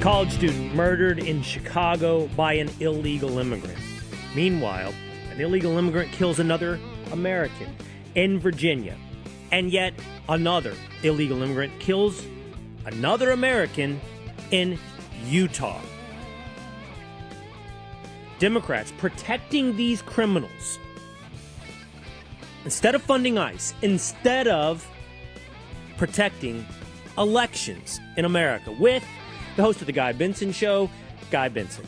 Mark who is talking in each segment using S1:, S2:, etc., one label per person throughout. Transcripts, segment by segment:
S1: College student murdered in Chicago by an illegal immigrant. Meanwhile, an illegal immigrant kills another American in Virginia. And yet another illegal immigrant kills another American in Utah. Democrats protecting these criminals. Instead of funding ICE, instead of protecting elections in America, with the host of the Guy Benson Show, Guy Benson.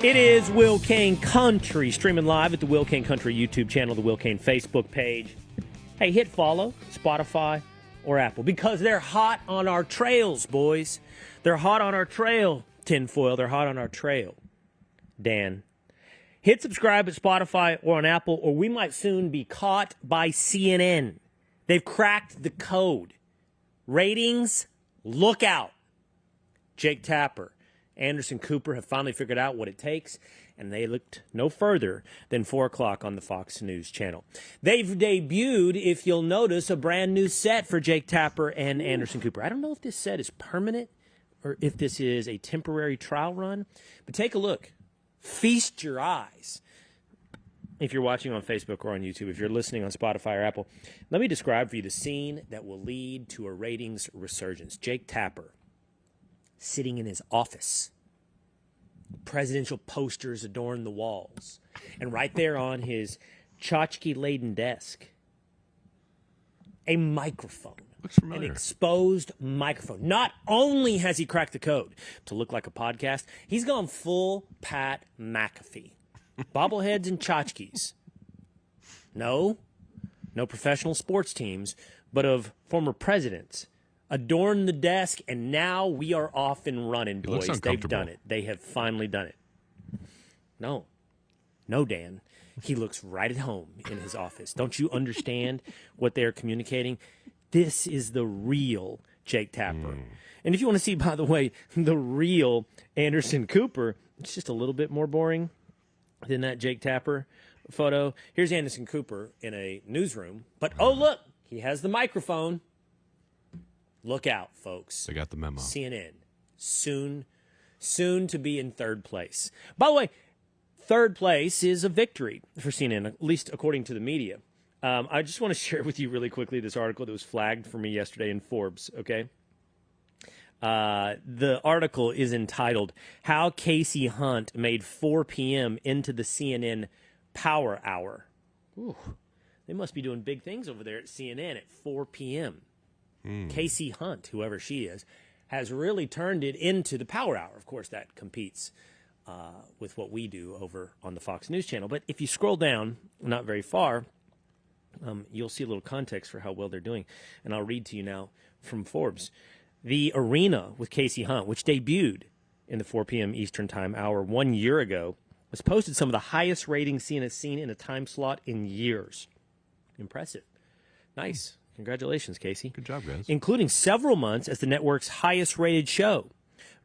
S1: It is Will Cain Country, streaming live at the Will Cain Country YouTube channel, the Will Cain Facebook page. Hey, hit follow, Spotify or Apple, because they're hot on our trails, boys. They're hot on our trail, tinfoil. They're hot on our trail, Dan. Hit subscribe at Spotify or on Apple, or we might soon be caught by CNN. They've cracked the code. Ratings, look out. Jake Tapper, Anderson Cooper have finally figured out what it takes, and they looked no further than 4 o'clock on the Fox News channel. They've debuted, if you'll notice, a brand new set for Jake Tapper and Anderson Cooper. I don't know if this set is permanent or if this is a temporary trial run, but take a look. Feast your eyes. If you're watching on Facebook or on YouTube, if you're listening on Spotify or Apple, let me describe for you the scene that will lead to a ratings resurgence. Jake Tapper sitting in his office. Presidential posters adorn the walls. And right there on his tchotchke-laden desk, a microphone.
S2: Looks familiar.
S1: An exposed microphone. Not only has he cracked the code to look like a podcast, he's gone full Pat McAfee. Bobbleheads and tchotchkes. No professional sports teams, but of former presidents. Adorn the desk, and now we are off and running, boys. They've done it. They have finally done it. No, Dan. He looks right at home in his office. Don't you understand what they're communicating? This is the real Jake Tapper. And if you want to see, by the way, the real Anderson Cooper, it's just a little bit more boring than that Jake Tapper photo. Here's Anderson Cooper in a newsroom. But, oh, look, he has the microphone. Look out, folks.
S2: They got the memo.
S1: CNN, soon to be in third place. By the way, third place is a victory for CNN, at least according to the media. I just want to share with you really quickly this article that was flagged for me yesterday in Forbes, okay? The article is entitled, How Casey Hunt Made 4 p.m. into the CNN Power Hour. Ooh, they must be doing big things over there at CNN at 4 p.m. Casey Hunt, whoever she is, has really turned it into the Power Hour. Of course, that competes with what we do over on the Fox News channel. But if you scroll down, not very far, you'll see a little context for how well they're doing. And I'll read to you now from Forbes. The Arena with Casey Hunt, which debuted in the 4 p.m. Eastern Time hour 1 year ago, was posted some of the highest ratings CNN has seen in a time slot in years. Impressive. Nice. Congratulations, Casey.
S2: Good job, guys. Including
S1: several months as the network's highest-rated show,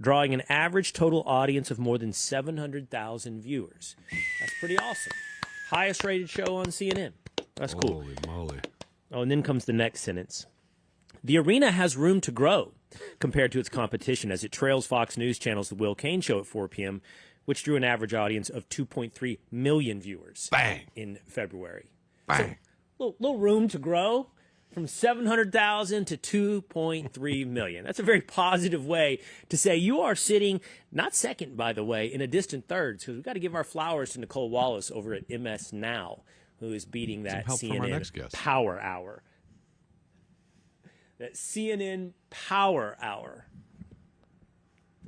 S1: drawing an average total audience of more than 700,000 viewers. That's pretty awesome. Highest-rated show on CNN. That's cool.
S2: Holy moly.
S1: Oh, and then comes the next sentence. The Arena has room to grow compared to its competition as it trails Fox News Channel's The Will Cain Show at 4 p.m., which drew an average audience of 2.3 million viewers in February.
S2: Bang.
S1: So, little room to grow. From 700,000 to 2.3 million. That's a very positive way to say you are sitting, not second, by the way, in a distant third, because we've got to give our flowers to Nicole Wallace over at MS Now, who is beating that CNN Power Hour. That CNN Power Hour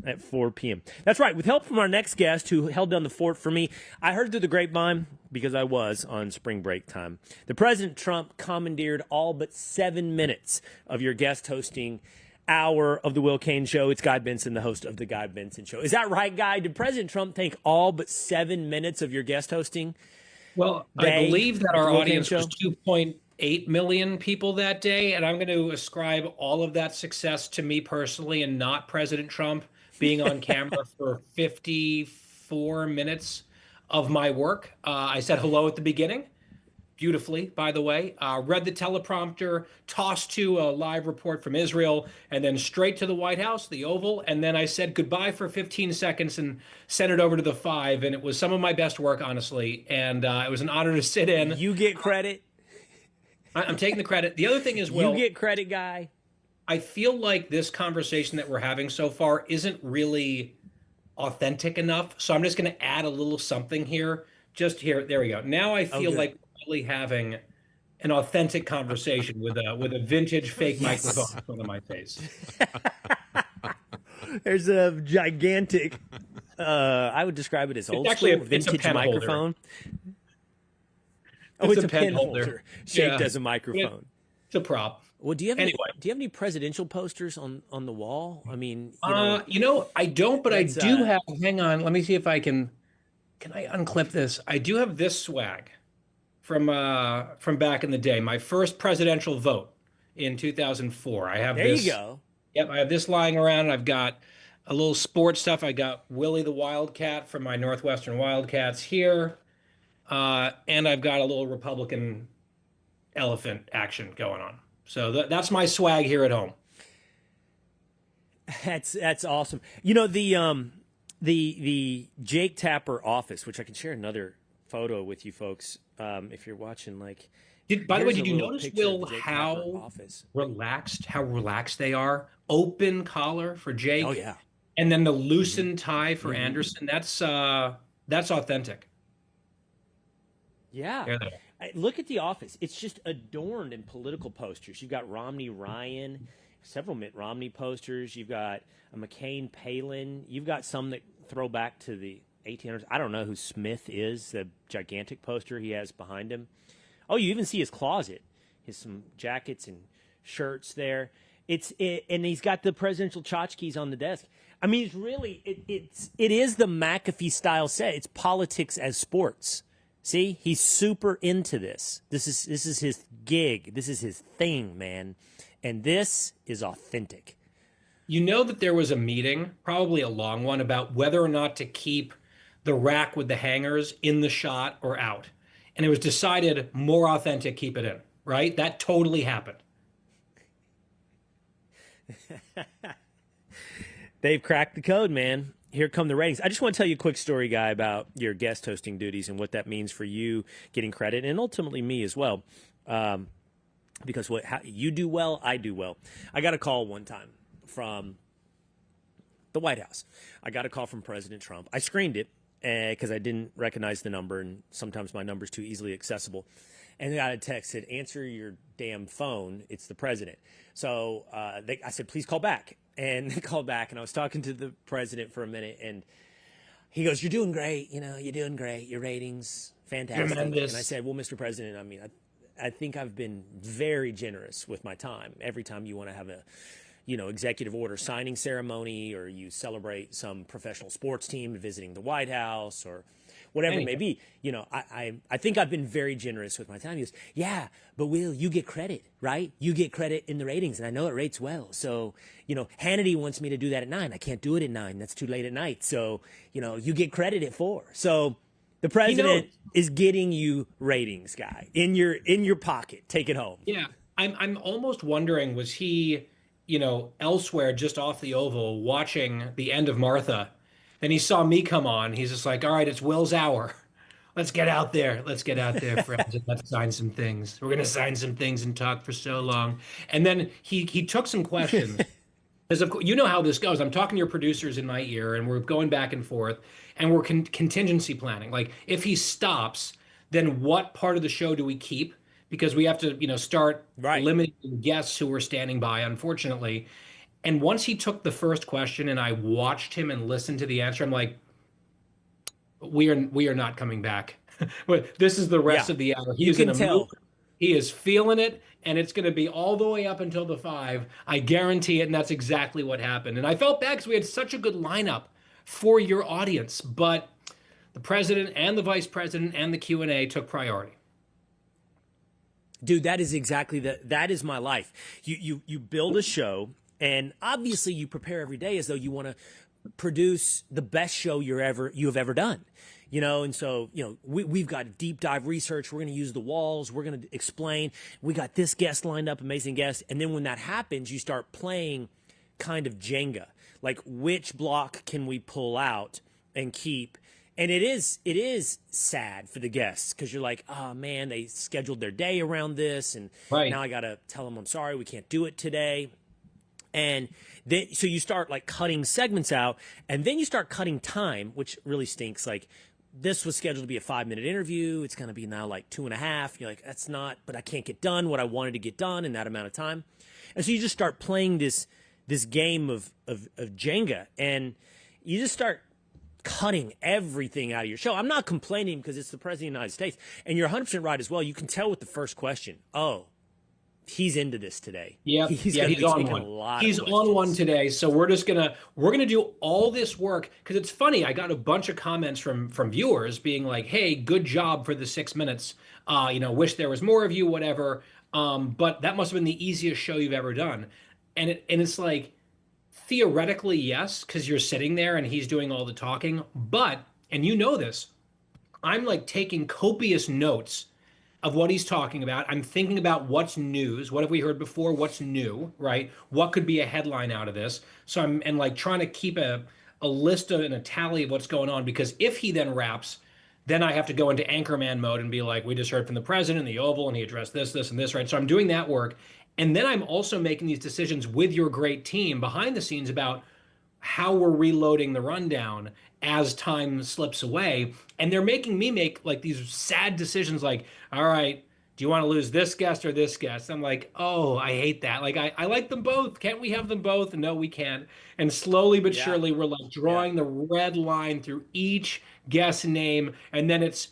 S1: at 4 p.m. That's right. With help from our next guest who held down the fort for me, I heard through the grapevine, because I was on spring break time, that President Trump commandeered all but 7 minutes of your guest hosting hour of the Will Cain Show. It's Guy Benson, the host of the Guy Benson Show. Is that right, Guy? Did President Trump take all but 7 minutes of your guest hosting?
S3: Well, I believe that our audience was 2.8 million people that day, and I'm going to ascribe all of that success to me personally and not President Trump being on camera for 54 minutes of my work. I said hello at the beginning, beautifully, by the way. Read the teleprompter, tossed to a live report from Israel, and then straight to the White House, the Oval. And then I said goodbye for 15 seconds and sent it over to the 5. And it was some of my best work, honestly. And it was an honor to sit in.
S1: You get credit.
S3: I'm taking the credit. The other thing is, Will,
S1: you get credit, Guy.
S3: I feel like this conversation that we're having so far isn't really authentic enough. So I'm just going to add a little something here. Just here. There we go. Now I feel like really having an authentic conversation with a vintage fake microphone in front of my face.
S1: There's a gigantic, I would describe it as old school vintage microphone. It's a pen holder shaped as a microphone.
S3: It's a prop.
S1: Well, do you have any presidential posters on the wall? I mean,
S3: I don't, but I do have. Hang on, let me see if I can. Can I unclip this? I do have this swag from back in the day. My first presidential vote in 2004. I have
S1: there.
S3: This,
S1: you go.
S3: Yep, I have this lying around. I've got a little sports stuff. I got Willie the Wildcat from my Northwestern Wildcats here, and I've got a little Republican elephant action going on. So that's my swag here at home.
S1: That's awesome. You know, the Jake Tapper office, which I can share another photo with you folks if you're watching. Like,
S3: by the way, did you notice, Will, how relaxed they are? Open collar for Jake.
S1: Oh yeah.
S3: And then the loosened tie for Anderson. That's authentic.
S1: Yeah. Look at the office. It's just adorned in political posters. You've got Romney Ryan, several Mitt Romney posters. You've got a McCain Palin. You've got some that throw back to the 1800s. I don't know who Smith is, the gigantic poster he has behind him. Oh, you even see his closet. Some jackets and shirts there. And he's got the presidential tchotchkes on the desk. I mean, it's really it is the McAfee style set. It's politics as sports. See, he's super into this. This is his gig. This is his thing, man. And this is authentic.
S3: You know that there was a meeting, probably a long one, about whether or not to keep the rack with the hangers in the shot or out. And it was decided more authentic, keep it in, right? That totally happened.
S1: They've cracked the code, man. Here come the ratings. I just want to tell you a quick story, Guy, about your guest hosting duties and what that means for you getting credit, and ultimately me as well. Because how you do well, I do well. I got a call one time from the White House. I got a call from President Trump. I screened it because I didn't recognize the number, and sometimes my number's too easily accessible. And I got a text that said, "Answer your damn phone. It's the president." So I said, "Please call back." And they called back, and I was talking to the president for a minute, and he goes, "You're doing great. You're doing great. Your ratings, fantastic."
S3: Tremendous.
S1: And I said, "Well, Mr. President, I mean, I think I've been very generous with my time. Every time you want to have a, executive order signing ceremony, or you celebrate some professional sports team visiting the White House, or whatever it may be, I think I've been very generous with my time." He goes, "Yeah, but Will, you get credit, right? You get credit in the ratings, and I know it rates well. So, Hannity wants me to do that at 9. I can't do it at 9. That's too late at night. So, you get credit at 4. So the president is getting you ratings, Guy, in your pocket. Take it home."
S3: Yeah, I'm almost wondering, was he, elsewhere just off the Oval watching the end of Martha? Then he saw me come on. He's just like, "All right, it's Will's hour. Let's get out there. Let's get out there, friends, and let's sign some things. We're going to sign some things and talk for so long." And then he took some questions. Because you know how this goes. I'm talking to your producers in my ear, and we're going back and forth, and we're contingency planning. Like, if he stops, then what part of the show do we keep? Because we have to, start limiting guests who are standing by, unfortunately. And once he took the first question and I watched him and listened to the answer, I'm like, we are not coming back. This is the rest of the hour. He is in a mood. He is feeling it, and it's going to be all the way up until the 5. I guarantee it, and that's exactly what happened. And I felt bad because we had such a good lineup for your audience, but the president and the vice president and the Q&A took priority.
S1: Dude, that is exactly that is my life. You build a show, and obviously you prepare every day as though you want to produce the best show you have ever done. And so, we've got deep dive research. We're going to use the walls. We're going to explain. We got this guest lined up, amazing guest. And then when that happens, you start playing kind of Jenga, like which block can we pull out and keep? And it is sad for the guests because you're like, oh man, they scheduled their day around this. And
S3: Right.
S1: now I got to tell them, I'm sorry, we can't do it today. And then, so you start like cutting segments out, and then you start cutting time, which really stinks. Like, this was scheduled to be a 5-minute interview. It's going to be now like 2.5. You're like, that's not, but I can't get done what I wanted to get done in that amount of time. And so you just start playing this game of Jenga, and you just start cutting everything out of your show. I'm not complaining because it's the President of the United States. And you're 100% right as well. You can tell with the first question, oh, he's into this today.
S3: Yeah,
S1: he's
S3: on one. He's on one today, so we're gonna do all this work because it's funny. I got a bunch of comments from viewers being like, "Hey, good job for the 6 minutes. Wish there was more of you, whatever." But that must have been the easiest show you've ever done, and it's like theoretically yes, because you're sitting there and he's doing all the talking. But and you know this, I'm like taking copious notes of what he's talking about. I'm thinking about what's news. What have we heard before? What's new, right? What could be a headline out of this? So I'm like trying to keep a list of and a tally of what's going on, because if he then wraps, then I have to go into anchorman mode and be like, we just heard from the president in the Oval and he addressed this, this, and this, right? So I'm doing that work. And then I'm also making these decisions with your great team behind the scenes about how we're reloading the rundown as time slips away. And they're making me make like these sad decisions like, all right, do you want to lose this guest or this guest? I'm like, oh, I hate that. Like, I like them both. Can't we have them both? No, we can't. And slowly but surely, we're like drawing the red line through each guest name. And then it's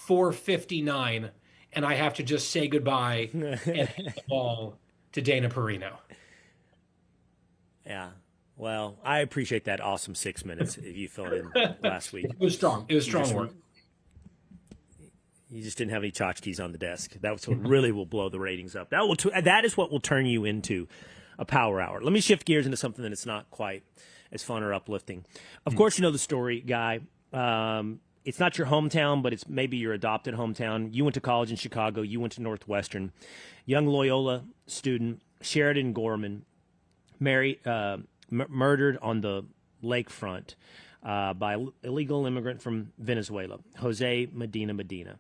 S3: 4:59. And I have to just say goodbye and hand the ball to Dana Perino.
S1: Yeah. Well, I appreciate that awesome 6 minutes you filled in last week.
S3: It was strong. It was strong work.
S1: You just didn't have any tchotchkes on the desk. That's what really will blow the ratings up. That is what will turn you into a power hour. Let me shift gears into something that it's not quite as fun or uplifting. Of course, you know the story, Guy. It's not your hometown, but it's maybe your adopted hometown. You went to college in Chicago. You went to Northwestern. Young Loyola student, Sheridan Gorman, murdered on the lakefront by illegal immigrant from Venezuela, Jose Medina.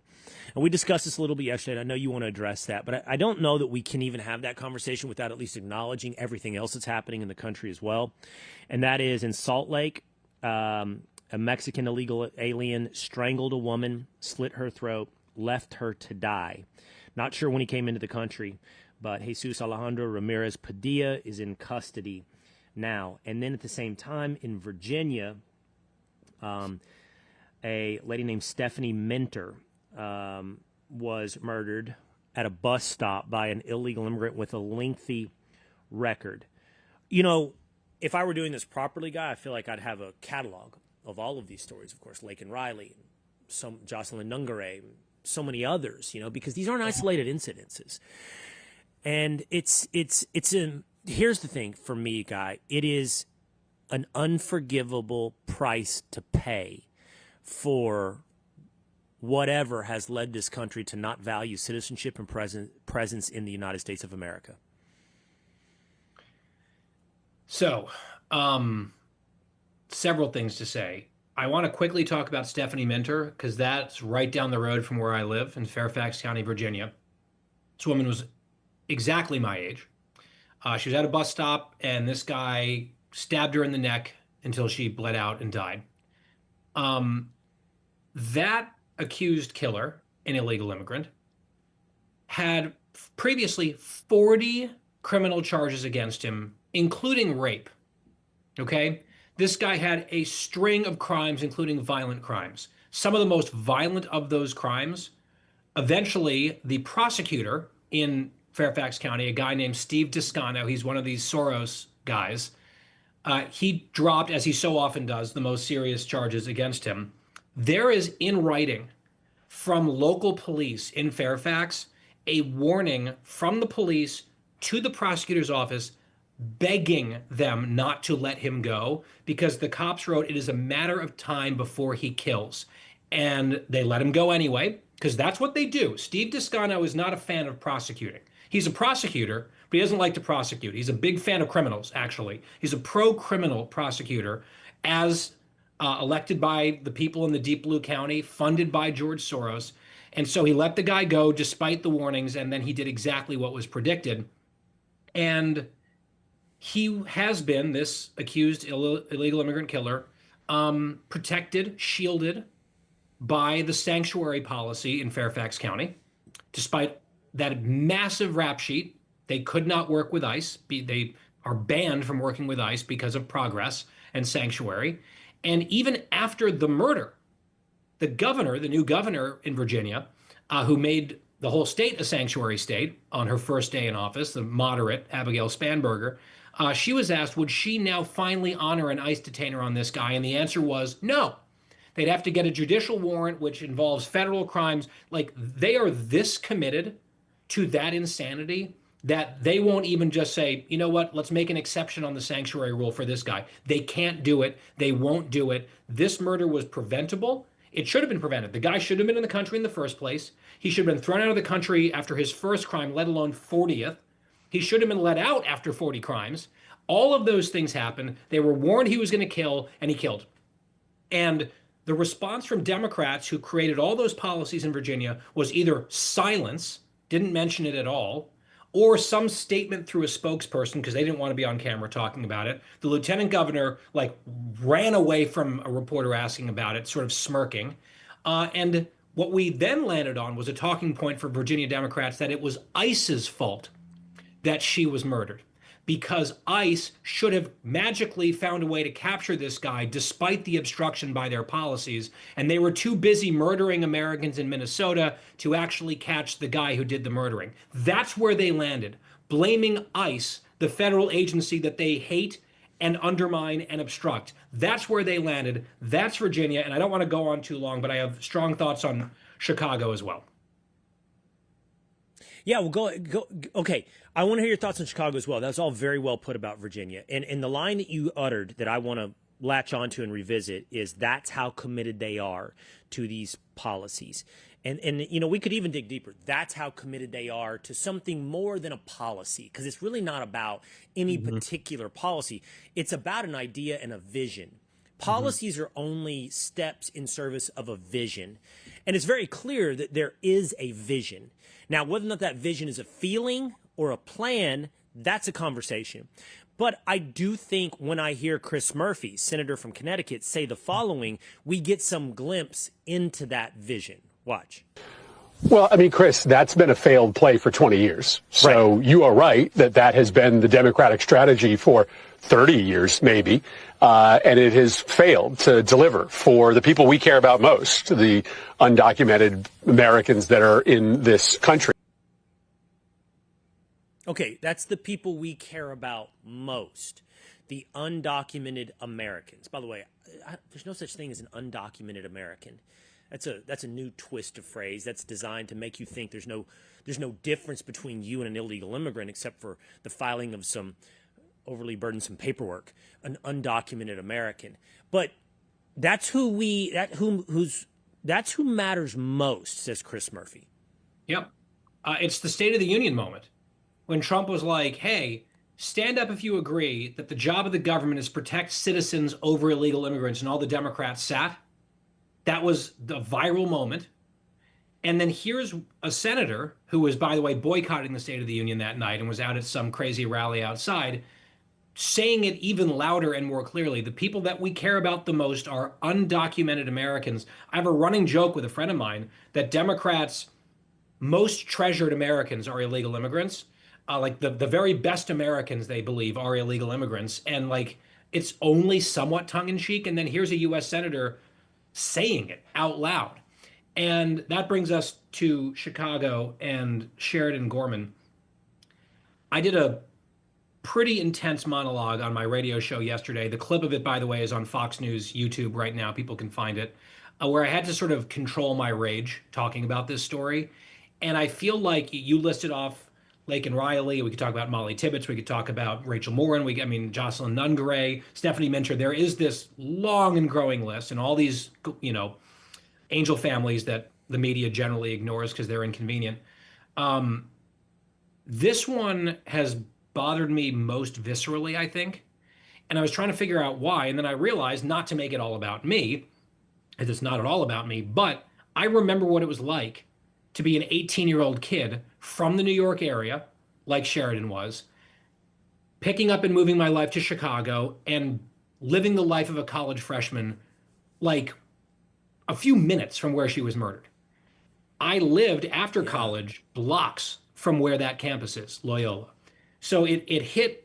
S1: And we discussed this a little bit yesterday, and I know you want to address that, but I don't know that we can even have that conversation without at least acknowledging everything else that's happening in the country as well. And that is in Salt Lake, a Mexican illegal alien strangled a woman, slit her throat, left her to die. Not sure when he came into the country, but Jesus Alejandro Ramirez Padilla is in custody now. And then at the same time in Virginia, a lady named Stephanie Minter was murdered at a bus stop by an illegal immigrant with a lengthy record. If I were doing this properly, Guy, I feel like I'd have a catalog of all of these stories. Of course, Laken Riley, some Jocelyn Nungare, so many others, because these aren't isolated incidences. And here's the thing for me, Guy. It is an unforgivable price to pay for whatever has led this country to not value citizenship and presence in the United States of America.
S3: So, several things to say. I want to quickly talk about Stephanie Minter because that's right down the road from where I live in Fairfax County, Virginia. This woman was exactly my age. She was at a bus stop, and this guy stabbed her in the neck until she bled out and died. That accused killer, an illegal immigrant, had previously 40 criminal charges against him, including rape. Okay? This guy had a string of crimes, including violent crimes. Some of the most violent of those crimes, eventually the prosecutor in Fairfax County, a guy named Steve Descano, he's one of these Soros guys, he dropped, as he so often does, the most serious charges against him. There is in writing from local police in Fairfax a warning from the police to the prosecutor's office begging them not to let him go because the cops wrote it is a matter of time before he kills. and they let him go anyway, because that's what they do. Steve Descano is not a fan of prosecuting. He's a prosecutor, but he doesn't like to prosecute. He's a big fan of criminals, actually. He's a pro-criminal prosecutor, as elected by the people in the Deep Blue County, funded by George Soros. And so he let the guy go despite the warnings, and then he did exactly what was predicted. And he has been, this accused illegal immigrant killer, protected, shielded by the sanctuary policy in Fairfax County. Despite that massive rap sheet, they could not work with ICE. They are banned from working with ICE because of progress and sanctuary. And even after the murder, the governor, the new governor in Virginia, who made the whole state a sanctuary state on her first day in office, the moderate Abigail Spanberger, she was asked, would she now finally honor an ICE detainer on this guy? And the answer was no. They'd have to get a judicial warrant, which involves federal crimes. Like, they are this committed to that insanity that they won't even just say, you know what, let's make an exception on the sanctuary rule for this guy. They can't do it. They won't do it. This murder was preventable. It should have been prevented. The guy should have been in the country in the first place. He should have been thrown out of the country after his first crime, let alone 40th. He should have been let out after 40 crimes. All of those things happened. They were warned he was going to kill, and he killed. And the response from Democrats who created all those policies in Virginia was either silence, didn't mention it at all, or some statement through a spokesperson because they didn't want to be on camera talking about it. The lieutenant governor ran away from a reporter asking about it, sort of smirking. And what we then landed on was a talking point for Virginia Democrats that it was ICE's fault that she was murdered, because ICE should have magically found a way to capture this guy despite the obstruction by their policies. And they were too busy murdering Americans in Minnesota to actually catch the guy who did the murdering. That's where they landed, blaming ICE, the federal agency that they hate and undermine and obstruct. That's where they landed. That's Virginia. And I don't want to go on too long, but I have strong thoughts on Chicago as well.
S1: Yeah, well, go. Okay, I want to hear your thoughts on Chicago as well. That's all very well put about Virginia. And the line that you uttered that I want to latch onto and revisit is that's how committed they are to these policies. And you know, we could even dig deeper. That's how committed they are to something more than a policy, because it's really not about any particular policy. It's about an idea and a vision. Policies are only steps in service of a vision. And it's very clear that there is a vision. Now, whether or not that vision is a feeling or a plan, that's a conversation. But I do think when I hear Chris Murphy, senator from Connecticut, say the following, we get some glimpse into that vision. Watch.
S2: Well, I mean, Chris, that's been a failed play for 20 years. So You are right that has been the Democratic strategy for 30 years, maybe. And it has failed to deliver for the people we care about most, the undocumented Americans that are in this country.
S1: Okay, that's the people we care about most, the undocumented Americans. By the way, there's no such thing as an undocumented American. That's a new twist of phrase that's designed to make you think there's no difference between you and an illegal immigrant except for the filing of some overly burdensome paperwork, an undocumented American. But that's who matters most, says Chris Murphy.
S3: Yep. It's the State of the Union moment when Trump was like, hey, stand up if you agree that the job of the government is protect citizens over illegal immigrants, and all the Democrats sat. That was the viral moment. And then here's a senator who was, by the way, boycotting the State of the Union that night and was out at some crazy rally outside, saying it even louder and more clearly. The people that we care about the most are undocumented Americans. I have a running joke with a friend of mine that Democrats' most treasured Americans are illegal immigrants. Like the very best Americans, they believe, are illegal immigrants. And like, it's only somewhat tongue in cheek. And then here's a U.S. senator saying it out loud. And that brings us to Chicago and Sheridan Gorman. I did a pretty intense monologue on my radio show yesterday. The clip of it, by the way, is on Fox News YouTube right now. People can find it, where I had to sort of control my rage talking about this story. And I feel like you listed off Laken Riley. We could talk about Molly Tibbetts. We could talk about Rachel Morin. Jocelyn Nungaray, Stephanie Mincher. There is this long and growing list, and all these, angel families that the media generally ignores because they're inconvenient. This one has bothered me most viscerally, I think. And I was trying to figure out why. And then I realized not to make it all about me, because it's not at all about me, but I remember what it was like to be an 18-year-old kid from the New York area, like Sheridan was, picking up and moving my life to Chicago and living the life of a college freshman, like a few minutes from where she was murdered. I lived after college blocks from where that campus is, Loyola. So it hit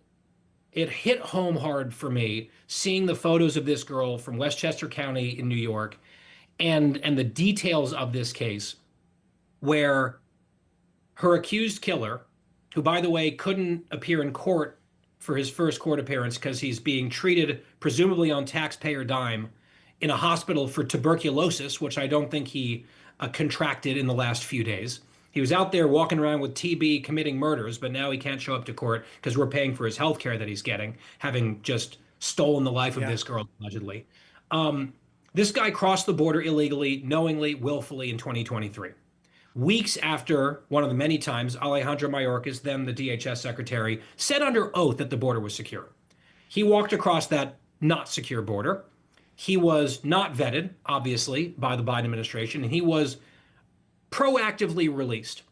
S3: home hard for me seeing the photos of this girl from Westchester County in New York and the details of this case where her accused killer, who by the way couldn't appear in court for his first court appearance because he's being treated presumably on taxpayer dime in a hospital for tuberculosis, which I don't think he contracted in the last few days. He was out there walking around with TB committing murders, but now he can't show up to court because we're paying for his health care that he's getting, having just stolen the life of this girl, allegedly. This guy crossed the border illegally, knowingly, willfully in 2023. Weeks after one of the many times Alejandro Mayorkas, then the DHS secretary, said under oath that the border was secure. He walked across that not secure border. He was not vetted, obviously, by the Biden administration, and he was proactively released.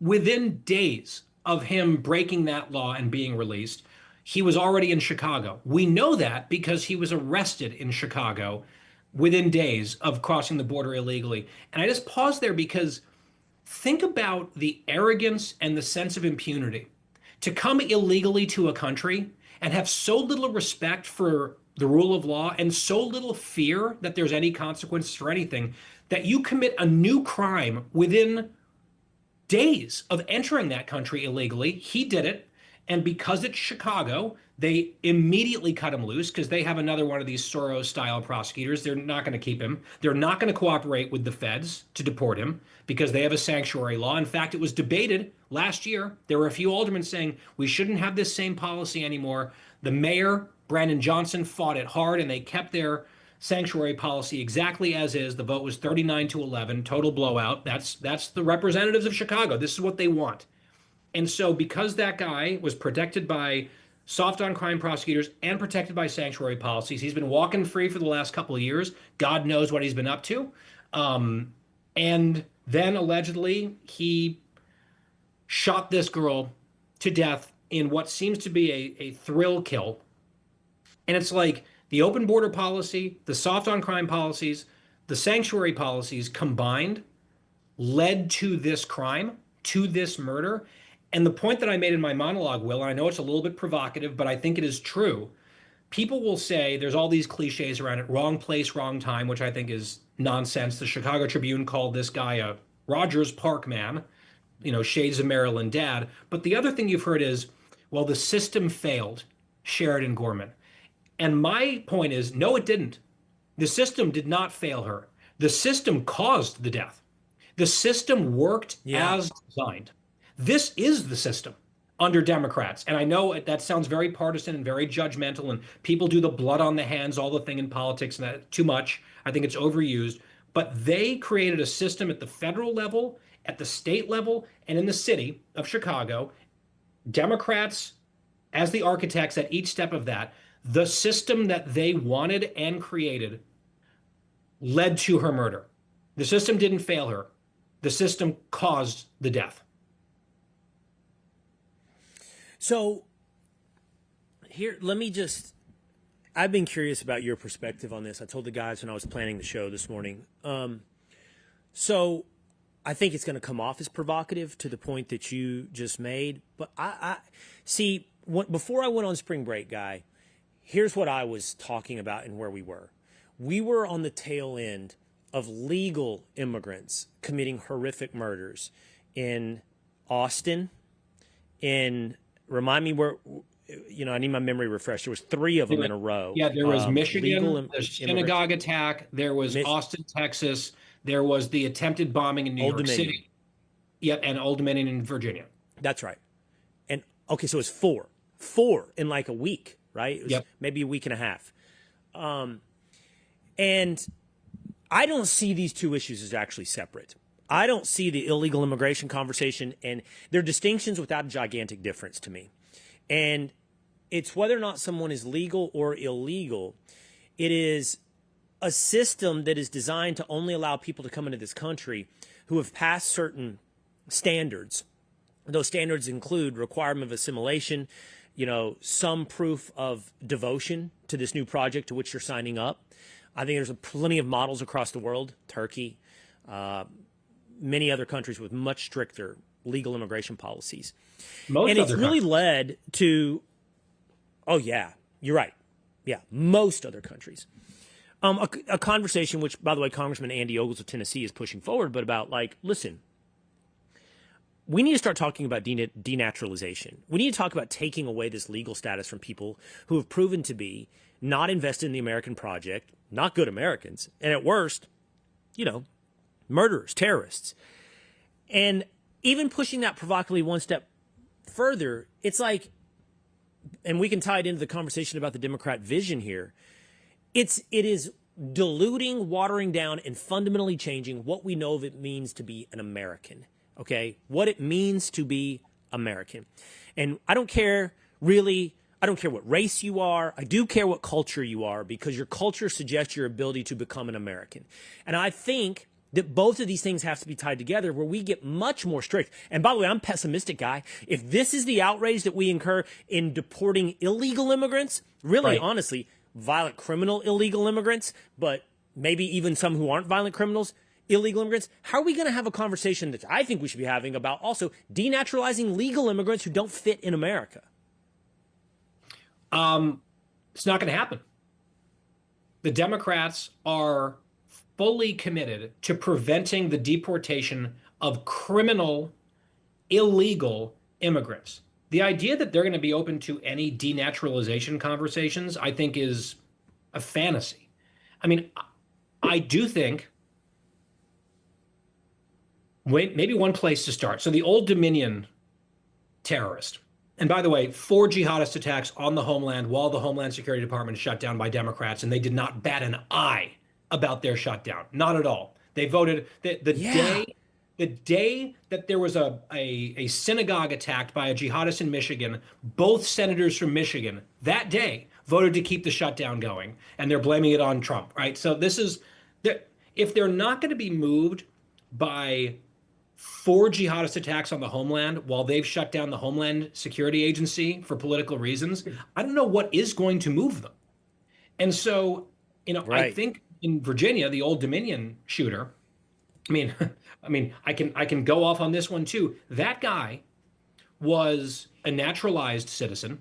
S3: Within days of him breaking that law and being released, he was already in Chicago. We know that because he was arrested in Chicago within days of crossing the border illegally. And I just pause there because think about the arrogance and the sense of impunity to come illegally to a country and have so little respect for the rule of law and so little fear that there's any consequences for anything that you commit a new crime within days of entering that country illegally. He did it. And because it's Chicago, they immediately cut him loose because they have another one of these Soros-style prosecutors. They're not going to keep him. They're not going to cooperate with the feds to deport him because they have a sanctuary law. In fact, it was debated last year. There were a few aldermen saying we shouldn't have this same policy anymore. The mayor, Brandon Johnson, fought it hard, and they kept their sanctuary policy exactly as is. The vote was 39-11, total blowout. That's the representatives of Chicago. This is what they want. And so because that guy was protected by soft on crime prosecutors and protected by sanctuary policies, he's been walking free for the last couple of years. God knows what he's been up to. And then allegedly he shot this girl to death in what seems to be a thrill kill. And it's like the open border policy, the soft on crime policies, the sanctuary policies combined led to this crime, to this murder. And the point that I made in my monologue, Will, and I know it's a little bit provocative, but I think it is true. People will say there's all these cliches around it, wrong place, wrong time, which I think is nonsense. The Chicago Tribune called this guy a Rogers Park man, shades of Maryland dad. But the other thing you've heard is, well, the system failed Sheridan Gorman. And my point is, no, it didn't. The system did not fail her. The system caused the death. The system worked as designed. This is the system under Democrats. And I know that sounds very partisan and very judgmental, and people do the blood on the hands, all the thing in politics, and that too much. I think it's overused. But they created a system at the federal level, at the state level, and in the city of Chicago. Democrats, as the architects at each step of that, the system that they wanted and created led to her murder. The system didn't fail her. The system caused the death.
S1: So here, I've been curious about your perspective on this. I told the guys when I was planning the show this morning. So I think it's going to come off as provocative to the point that you just made. But I see, before I went on spring break, Guy, here's what I was talking about and where we were. We were on the tail end of legal immigrants committing horrific murders in Austin, remind me where, I need my memory refreshed. There was 3 of them in a row.
S3: Yeah, there was Michigan, the synagogue attack. There was Austin, Texas. There was the attempted bombing in New York City. Yep, and Old Dominion in Virginia.
S1: That's right. And okay, so it's 4 in like a week, right? It was maybe a week and a half. And I don't see these two issues as actually separate. I don't see the illegal immigration conversation, and there are distinctions without a gigantic difference to me. And it's whether or not someone is legal or illegal. It is a system that is designed to only allow people to come into this country who have passed certain standards. Those standards include requirement of assimilation, some proof of devotion to this new project to which you're signing up. I think there's plenty of models across the world, Turkey, many other countries with much stricter legal immigration policies. And it's really led to, oh yeah, you're right. Yeah, most other countries. A conversation which, by the way, Congressman Andy Ogles of Tennessee is pushing forward, but about listen, we need to start talking about denaturalization. We need to talk about taking away this legal status from people who have proven to be not invested in the American project, not good Americans, and at worst, murderers, terrorists. And even pushing that provocatively one step further, it's like, and we can tie it into the conversation about the Democrat vision here, it is diluting, watering down, and fundamentally changing what we know it means to be an American. Okay, what it means to be American. And I don't care what race you are. I do care what culture you are, because your culture suggests your ability to become an American. And I think that both of these things have to be tied together, where we get much more strict. And by the way, I'm a pessimistic guy. If this is the outrage that we incur in deporting illegal immigrants, really, honestly, violent criminal illegal immigrants, but maybe even some who aren't violent criminals, illegal immigrants, how are we going to have a conversation that I think we should be having about also denaturalizing legal immigrants who don't fit in America?
S3: It's not going to happen. The Democrats are fully committed to preventing the deportation of criminal, illegal immigrants. The idea that they're going to be open to any denaturalization conversations, I think, is a fantasy. I mean, I do think maybe one place to start. So the Old Dominion terrorist, and by the way, 4 jihadist attacks on the homeland while the Homeland Security Department is shut down by Democrats, and they did not bat an eye about their shutdown. Not at all. They voted the day that there was a synagogue attacked by a jihadist in Michigan, both senators from Michigan that day voted to keep the shutdown going, and they're blaming it on Trump, right? So if they're not going to be moved by 4 jihadist attacks on the homeland while they've shut down the Homeland Security Agency for political reasons, I don't know what is going to move them. And so, I think in Virginia, the Old Dominion shooter, I can go off on this one too. That guy was a naturalized citizen.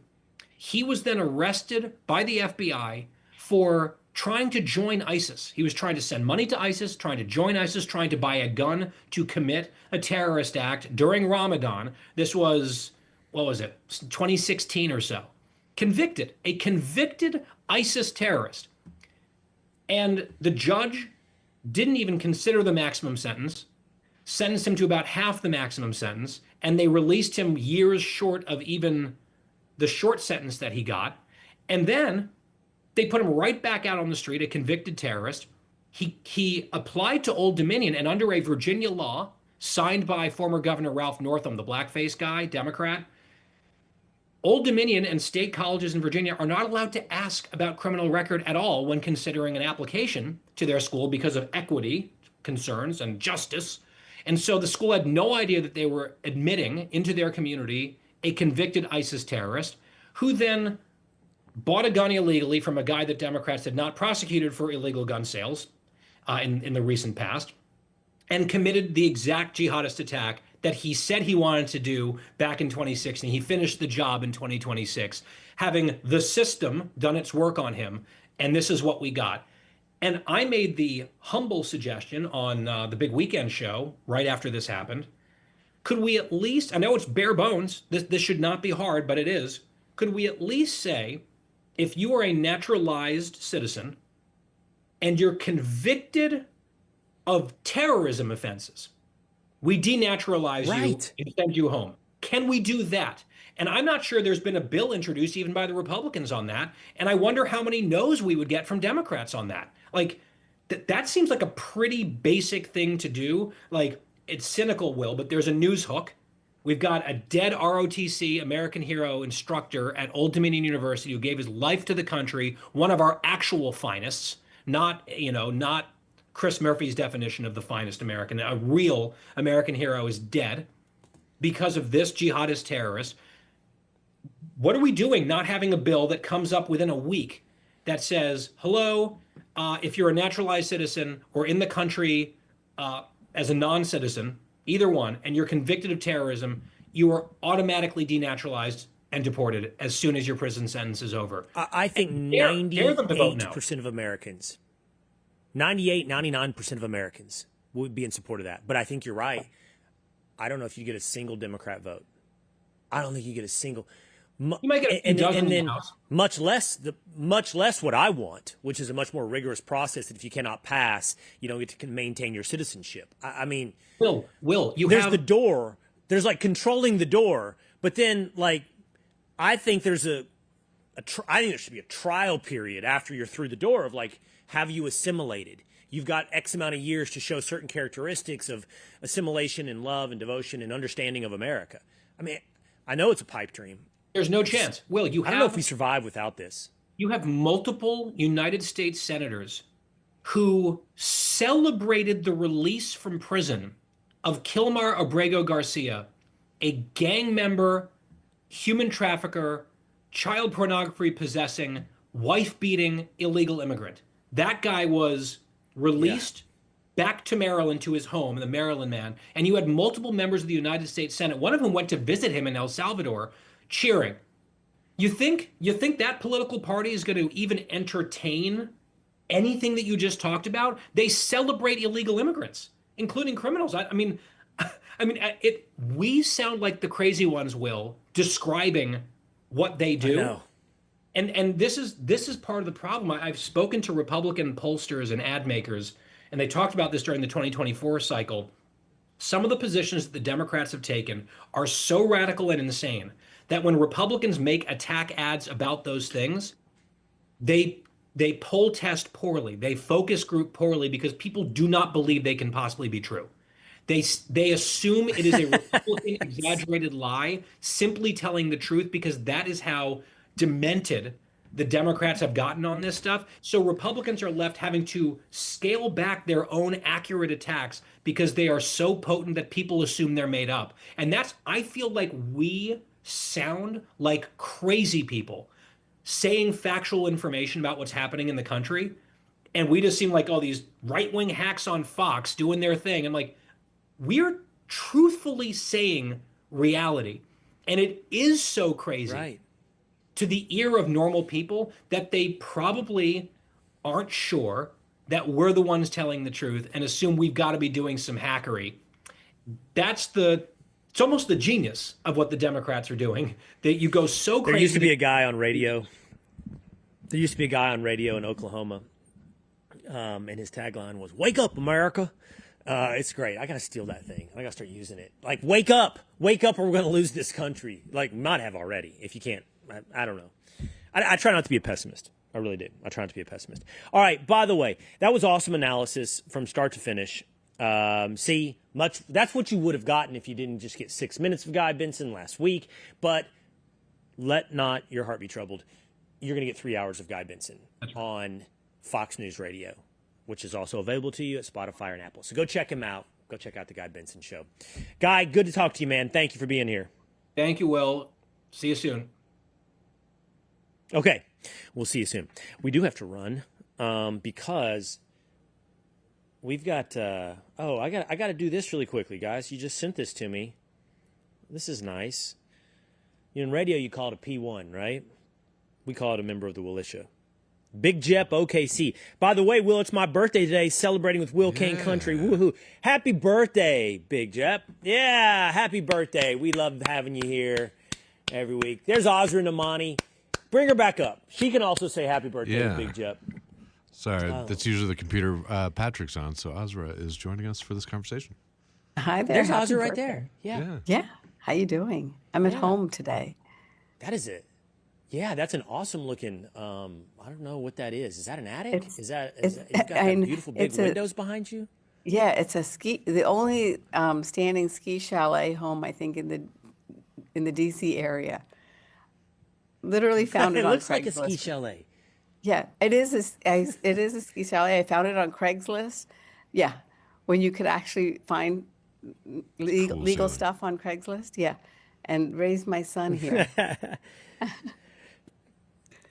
S3: He was then arrested by the FBI for trying to join ISIS. He was trying to send money to ISIS, trying to join ISIS, trying to buy a gun to commit a terrorist act during Ramadan. This was, 2016 or so. A convicted ISIS terrorist. And the judge didn't even consider the maximum sentence, sentenced him to about half the maximum sentence, and they released him years short of even the short sentence that he got. And then they put him right back out on the street, a convicted terrorist. He applied to Old Dominion, and under a Virginia law signed by former Governor Ralph Northam, the blackface guy, Democrat, Old Dominion and state colleges in Virginia are not allowed to ask about criminal record at all when considering an application to their school because of equity concerns and justice. And so the school had no idea that they were admitting into their community a convicted ISIS terrorist who then bought a gun illegally from a guy that Democrats had not prosecuted for illegal gun sales in the recent past, and committed the exact jihadist attack that he said he wanted to do back in 2016. He finished the job in 2026, having the system done its work on him, and this is what we got. And I made the humble suggestion on the Big Weekend show right after this happened. Could we at least, I know it's bare bones, this should not be hard, but it is. Could we at least say, if you are a naturalized citizen and you're convicted of terrorism offenses, we denaturalize you and send you home? Can we do that? And I'm not sure there's been a bill introduced even by the Republicans on that. And I wonder how many no's we would get from Democrats on that. Like, That seems like a pretty basic thing to do. Like, it's cynical, Will, but there's a news hook. We've got a dead ROTC, American hero instructor at Old Dominion University who gave his life to the country, one of our actual finest, not Chris Murphy's definition of the finest American. A real American hero is dead because of this jihadist terrorist. What are we doing not having a bill that comes up within a week that says, hello, if you're a naturalized citizen or in the country as a non-citizen, either one, and you're convicted of terrorism, you are automatically denaturalized and deported as soon as your prison sentence is over.
S1: I think 98% of Americans, 99% of Americans would be in support of that. But I think you're right. I don't know if you get a single Democrat vote. I don't think you get a single.
S3: You might get a dozen in the House.
S1: much less what I want, which is a much more rigorous process that if you cannot pass, you don't get to maintain your citizenship. I mean,
S3: Will,
S1: there's the door. There's like controlling the door, but then like I think there's I think there should be a trial period after you're through the door of like, have you assimilated? You've got X amount of years to show certain characteristics of assimilation and love and devotion and understanding of America. I mean, I know it's a pipe dream.
S3: There's no chance. Will,
S1: I don't know if we survive without this.
S3: You have multiple United States senators who celebrated the release from prison of Kilmar Abrego Garcia, a gang member, human trafficker, child pornography possessing, wife beating illegal immigrant. That guy was released back to Maryland to his home, the Maryland man. And you had multiple members of the United States Senate, one of whom went to visit him in El Salvador, cheering. You think that political party is going to even entertain anything that you just talked about? They celebrate illegal immigrants, including criminals. We sound like the crazy ones, Will, describing what they do.
S1: I know.
S3: And this is part of the problem. I've spoken to Republican pollsters and ad makers, and they talked about this during the 2024 cycle. Some of the positions that the Democrats have taken are so radical and insane that when Republicans make attack ads about those things, they poll test poorly. They focus group poorly because people do not believe they can possibly be true. They assume it is a Republican exaggerated lie, simply telling the truth, because that is how demented the Democrats have gotten on this stuff. So Republicans are left having to scale back their own accurate attacks because they are so potent that people assume they're made up. And I feel like we sound like crazy people saying factual information about what's happening in the country. And we just seem like all these right-wing hacks on Fox doing their thing. And like, we're truthfully saying reality. And it is so crazy to the ear of normal people that they probably aren't sure that we're the ones telling the truth and assume we've got to be doing some hackery. It's almost the genius of what the Democrats are doing, that you go so crazy.
S1: There used to be a guy on radio. There used to be a guy on radio in Oklahoma, and his tagline was, "Wake up, America." It's great. I got to steal that thing. I got to start using it. Like, wake up, or we're going to lose this country. Like, not have already, if you can't. I don't know. I try not to be a pessimist. I really do. I try not to be a pessimist. All right, by the way, that was awesome analysis from start to finish. That's what you would have gotten if you didn't just get 6 minutes of Guy Benson last week. But let not your heart be troubled. You're going to get 3 hours of Guy Benson on Fox News Radio, which is also available to you at Spotify and Apple. So go check him out. Go check out the Guy Benson Show. Guy, good to talk to you, man. Thank you for being here.
S3: Thank you, Will. See you soon.
S1: Okay, we'll see you soon. We do have to run because we've got. I got to do this really quickly, guys. You just sent this to me. This is nice. In radio, you call it a P1, right? We call it a member of the militia. Big Jep OKC. By the way, Will, it's my birthday today, celebrating with Will Cain Country. Woohoo. Happy birthday, Big Jep. Yeah, happy birthday. We love having you here every week. There's Asra Nomani. Bring her back up. She can also say happy birthday to Big Jep.
S4: Sorry, that's usually the computer Patrick's on, so Asra is joining us for this conversation.
S5: Hi there.
S1: There's Asra right there. Yeah.
S5: How you doing? I'm at home today.
S1: That is it. Yeah, that's an awesome looking. I don't know what that is. Is that an attic?
S5: It's
S1: Is
S5: it's
S1: that, you've got that
S5: and
S1: beautiful big
S5: it's a
S1: windows behind you?
S5: yeah, it's a the only standing ski chalet home I think in the DC area. Literally found it
S1: It
S5: on
S1: looks like a ski
S5: Craigslist.
S1: chalet.
S5: Yeah, it is it is a ski chalet. I found it on Craigslist. Yeah, when you could actually find
S4: Cool
S5: legal
S4: ceiling.
S5: stuff on Craigslist. Yeah, and raised my son here.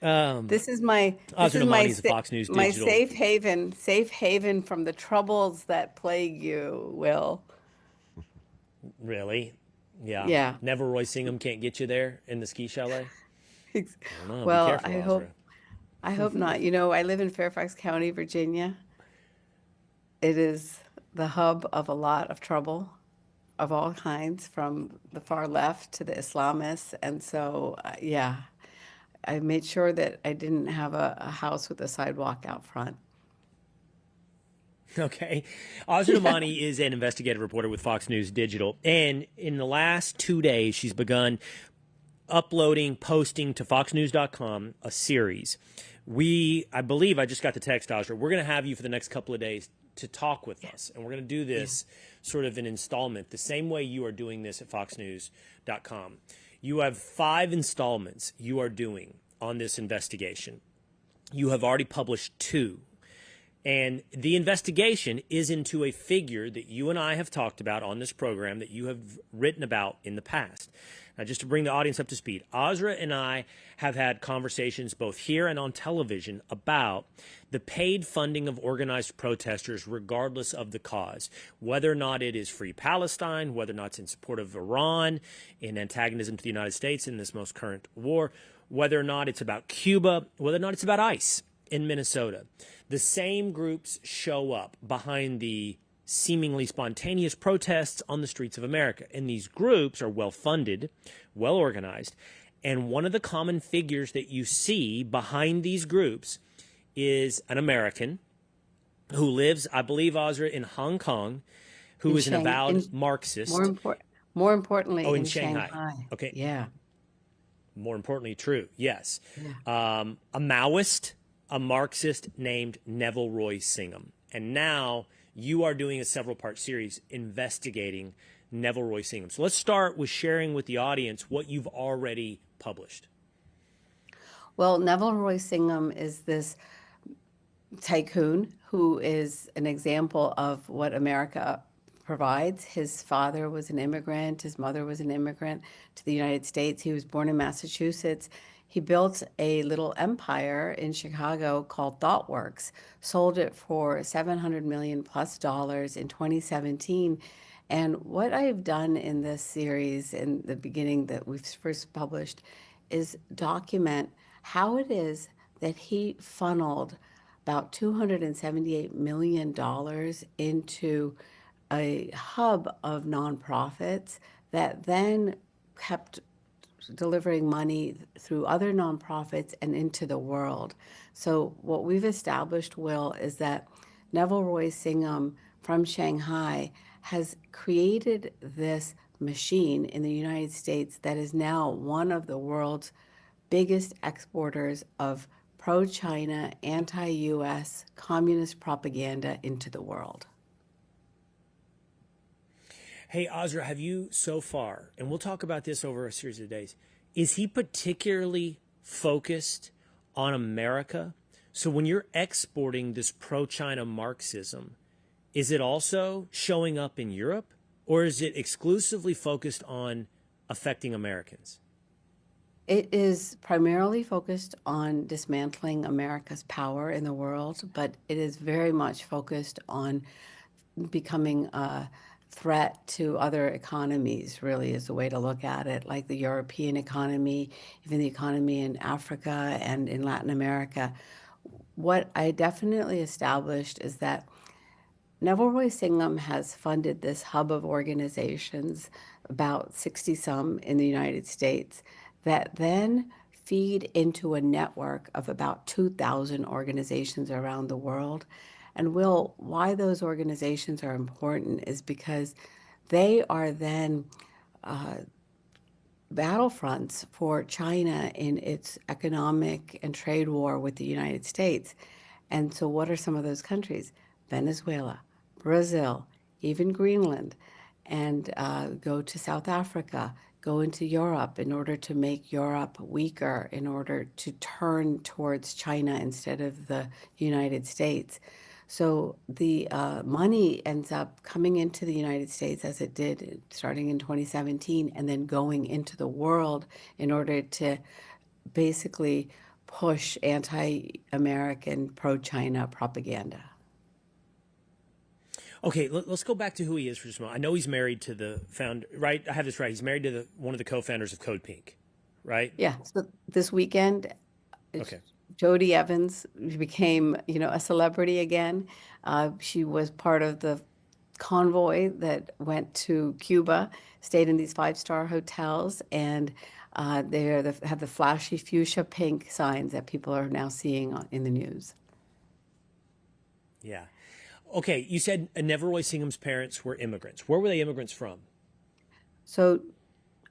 S5: This
S1: Asra
S5: is my
S1: Nomani is a Fox News
S5: my
S1: digital.
S5: safe haven from the troubles that plague you, Will.
S1: Really? Yeah.
S5: Yeah.
S1: Never Roy Singham can't get you there in the ski chalet? I don't know. Be
S5: Well,
S1: careful, Asra.
S5: I hope not. You know, I live in Fairfax County, Virginia. It is the hub of a lot of trouble of all kinds, from the far left to the Islamists. And so, yeah, I made sure that I didn't have a house with a sidewalk out front.
S1: Okay. Asra Nomani is an investigative reporter with Fox News Digital. And in the last 2 days, she's begun posting to foxnews.com a series. I believe I just got the text, Asra. We're going to have you for the next couple of days to talk with us. And we're going to do this sort of an installment, the same way you are doing this at foxnews.com. You have 5 installments you are doing on this investigation. You have already published 2. And the investigation is into a figure that you and I have talked about on this program, that you have written about in the past. Now, just to bring the audience up to speed, Asra and I have had conversations both here and on television about the paid funding of organized protesters regardless of the cause, whether or not it is Free Palestine, whether or not it's in support of Iran, in antagonism to the United States in this most current war, whether or not it's about Cuba, whether or not it's about ICE in Minnesota. The same groups show up behind the seemingly spontaneous protests on the streets of America. And these groups are well-funded, well-organized. And one of the common figures that you see behind these groups is an American who lives, I believe, Asra, in Hong Kong, who is an avowed Marxist.
S5: More importantly,
S1: in
S5: in
S1: Shanghai. Okay.
S5: Yeah.
S1: More importantly, true. Yes.
S5: Yeah.
S1: A Maoist, a Marxist named Neville Roy Singham. And now you are doing a several-part series investigating Neville Roy Singham. So let's start with sharing with the audience what you've already published.
S5: Well, Neville Roy Singham is this tycoon who is an example of what America provides. His father was an immigrant. His mother was an immigrant to the United States. He was born in Massachusetts. He built a little empire in Chicago called ThoughtWorks, sold it for $700 million plus in 2017. And what I've done in this series in the beginning that we've first published is document how it is that he funneled about $278 million into a hub of nonprofits that then kept delivering money through other nonprofits and into the world. So what we've established, Will, is that Neville Roy Singham from Shanghai has created this machine in the United States that is now one of the world's biggest exporters of pro-China, anti-US communist propaganda into the world.
S1: Hey, Asra, have you so far, and we'll talk about this over a series of days, is he particularly focused on America? So when you're exporting this pro-China Marxism, is it also showing up in Europe, or is it exclusively focused on affecting Americans?
S5: It is primarily focused on dismantling America's power in the world, but it is very much focused on becoming a threat to other economies, really is the way to look at it, like the European economy, even the economy in Africa and in Latin America. What I definitely established is that Neville Roy Singham has funded this hub of organizations, about 60 some in the United States, that then feed into a network of about 2,000 organizations around the world. And Will, why those organizations are important is because they are then battlefronts for China in its economic and trade war with the United States. And so, what are some of those countries? Venezuela, Brazil, even Greenland, and go to South Africa, go into Europe in order to make Europe weaker, in order to turn towards China instead of the United States. So the money ends up coming into the United States as it did starting in 2017 and then going into the world in order to basically push anti-American, pro-China propaganda.
S1: Okay, let's go back to who he is for just a moment. I know he's married to the founder, right? I have this right. He's married to one of the co-founders of Code Pink, right?
S5: Yeah. So this weekend,
S1: Okay.
S5: Jodie Evans became, a celebrity again. She was part of the convoy that went to Cuba, stayed in these five-star hotels, and they have the flashy fuchsia pink signs that people are now seeing in the news.
S1: Yeah. Okay, you said Neverroy Singham's parents were immigrants. Where were they immigrants from?
S5: So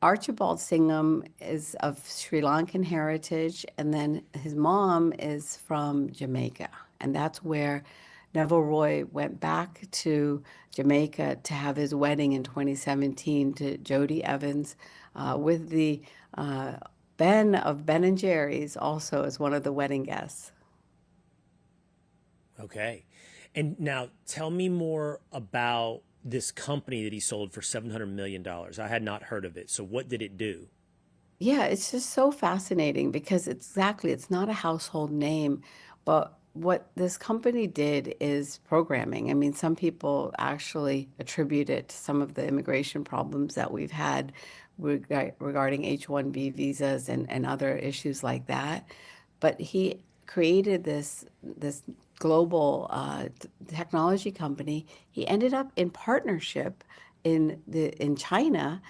S5: Archibald Singham is of Sri Lankan heritage, and then his mom is from Jamaica. And that's where Neville Roy went back to Jamaica to have his wedding in 2017 to Jodie Evans, with the Ben of Ben and Jerry's also as one of the wedding guests.
S1: Okay. And now tell me more about this company that he sold for $700 million. I had not heard of it. So what did it do?
S5: Yeah, it's just so fascinating because it's not a household name, but what this company did is programming. I mean, some people actually attribute it to some of the immigration problems that we've had regarding H-1B visas and other issues like that. But he created this global technology company. He ended up in partnership in China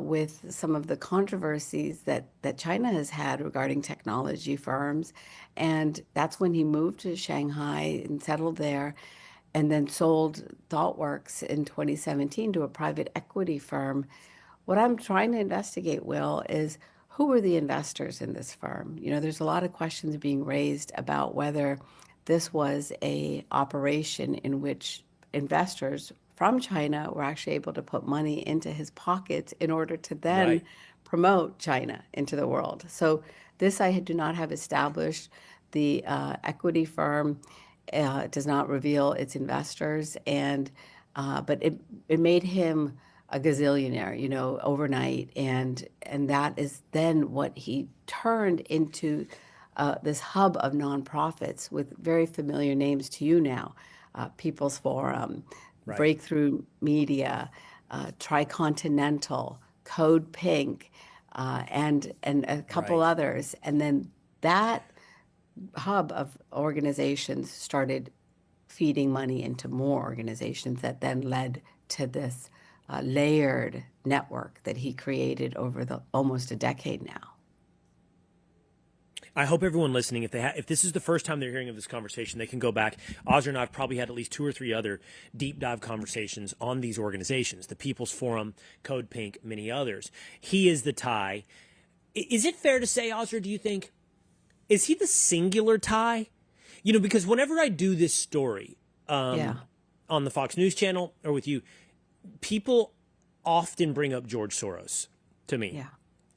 S5: with some of the controversies that China has had regarding technology firms. And that's when he moved to Shanghai and settled there, and then sold ThoughtWorks in 2017 to a private equity firm. What I'm trying to investigate, Will, is who were the investors in this firm? There's a lot of questions being raised about whether this was a operation in which investors from China were actually able to put money into his pockets in order to then
S1: Right.
S5: promote China into the world. So this I do not have established. The equity firm does not reveal its investors, but it made him a gazillionaire, overnight, and that is then what he turned into this hub of nonprofits with very familiar names to you now: People's Forum,
S1: Right.
S5: Breakthrough Media, Tricontinental, Code Pink, and a couple
S1: Right.
S5: others, and then that hub of organizations started feeding money into more organizations that then led to this layered network that he created over almost a decade now.
S1: I hope everyone listening, if this is the first time they're hearing of this conversation, they can go back. Asra and I have probably had at least 2 or 3 other deep dive conversations on these organizations: the People's Forum, Code Pink, many others. He is the tie. Is it fair to say, Asra, do you think, is he the singular tie? Because whenever I do this story
S5: Yeah.
S1: on the Fox News channel or with you, people often bring up George Soros to me.
S5: Yeah.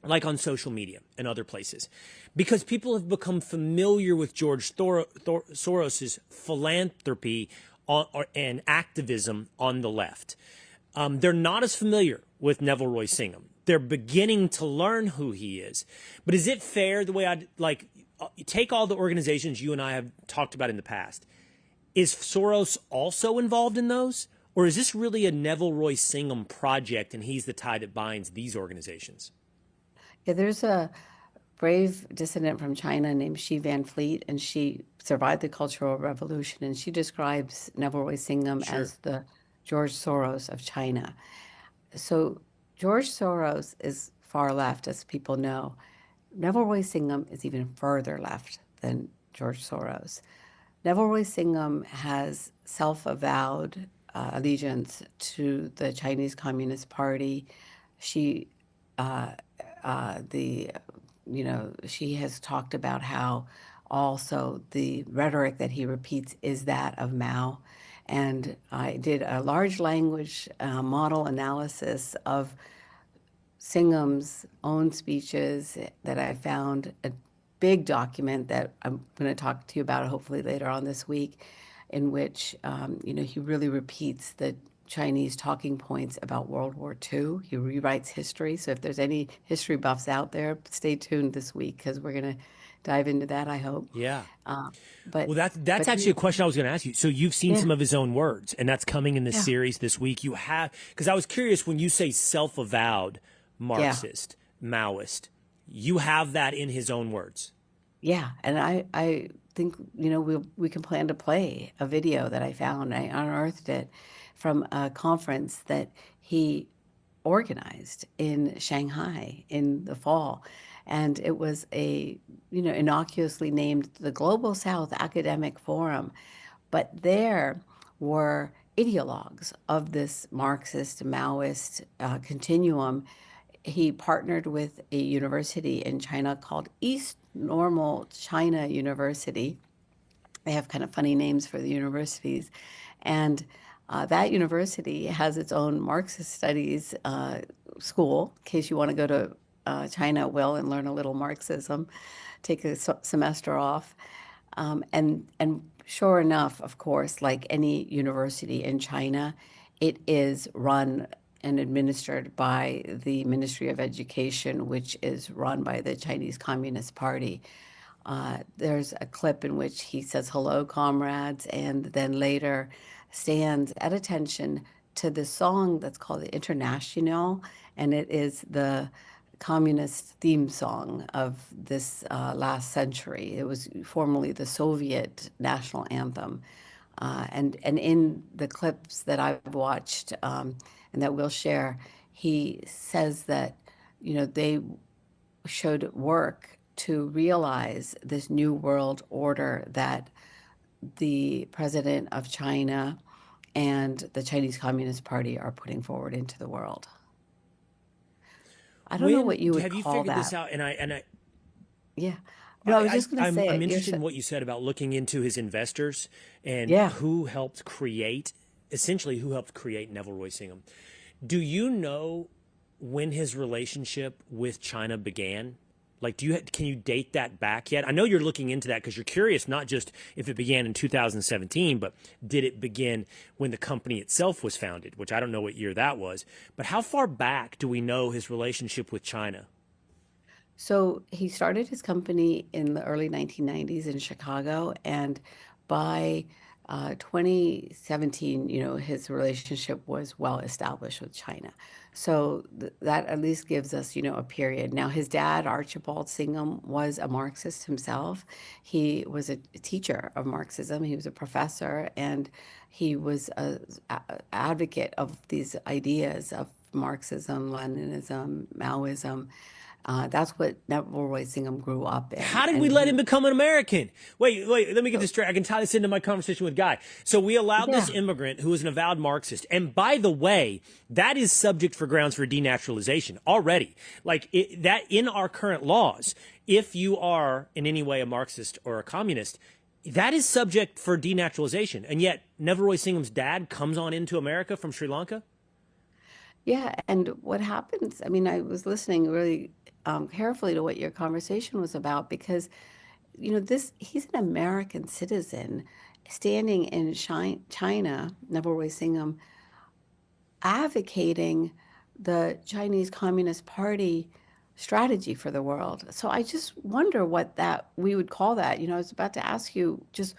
S1: Like on social media and other places, because people have become familiar with George Soros's philanthropy and activism on the left. They're not as familiar with Neville Roy Singham. They're beginning to learn who he is. But is it fair, the way I take all the organizations you and I have talked about in the past, is Soros also involved in those? Or is this really a Neville Roy Singham project and he's the tie that binds these organizations?
S5: Yeah, there's a brave dissident from China named Xi Van Fleet, and she survived the Cultural Revolution, and she describes Neville Roy Singham
S1: Sure.
S5: as the George Soros of China. So George Soros is far left, as people know. Neville Roy Singham is even further left than George Soros. Neville Roy Singham has self-avowed allegiance to the Chinese Communist Party. She she has talked about how also the rhetoric that he repeats is that of Mao. And I did a large language model analysis of Singham's own speeches that I found, a big document that I'm going to talk to you about hopefully later on this week, in which he really repeats the Chinese talking points about World War II. He rewrites history. So if there's any history buffs out there, stay tuned this week because we're going to dive into that, I hope.
S1: Yeah.
S5: But
S1: Well, that's actually a question I was going to ask you. So you've seen some of his own words, and that's coming in this series this week. You have, because I was curious when you say self-avowed Marxist, Maoist, you have that in his own words.
S5: Yeah, and I think we can plan to play a video that I found. I unearthed it from a conference that he organized in Shanghai in the fall, and it was a innocuously named the Global South Academic Forum, but there were ideologues of this Marxist Maoist continuum. He partnered with a university in China called East Normal China University. They have kind of funny names for the universities. And that university has its own Marxist studies school, in case you want to go to China, and learn a little Marxism, take a semester off. And sure enough, of course, like any university in China, it is run and administered by the Ministry of Education, which is run by the Chinese Communist Party. There's a clip in which he says, "Hello, comrades," and then later stands at attention to the song that's called the International, and it is the communist theme song of this last century. It was formerly the Soviet national anthem. And in the clips that I've watched and that we'll share, he says that they should work to realize this new world order that the president of China and the Chinese Communist Party are putting forward into the world. I don't know what you would
S1: have you
S5: call
S1: figured
S5: that.
S1: this out? And I
S5: Yeah. No, I was just going to say,
S1: I'm interested in what you said about looking into his investors and who helped create Neville Roy Singham. Do you know when his relationship with China began? Like, can you date that back yet? I know you're looking into that because you're curious, not just if it began in 2017, but did it begin when the company itself was founded, which I don't know what year that was. But how far back do we know his relationship with China?
S5: So he started his company in the early 1990s in Chicago, and by 2017, his relationship was well established with China. So that at least gives us, a period. Now, his dad, Archibald Singham, was a Marxist himself. He was a teacher of Marxism. He was a professor, and he was an advocate of these ideas of Marxism, Leninism, Maoism. That's what Neville Roy Singham grew up in.
S1: How did we let him become an American? Wait, let me get this straight. I can tie this into my conversation with Guy. So we allowed this immigrant who is an avowed Marxist. And by the way, that is subject for grounds for denaturalization already. Like that in our current laws, if you are in any way a Marxist or a communist, that is subject for denaturalization. And yet Neville Roy Singham's dad comes on into America from Sri Lanka?
S5: Yeah, and what happens, I mean, I was listening really carefully to what your conversation was about because, he's an American citizen standing in China, Neville Roy Singham, advocating the Chinese Communist Party strategy for the world. So I just wonder what we would call that. I was about to ask you just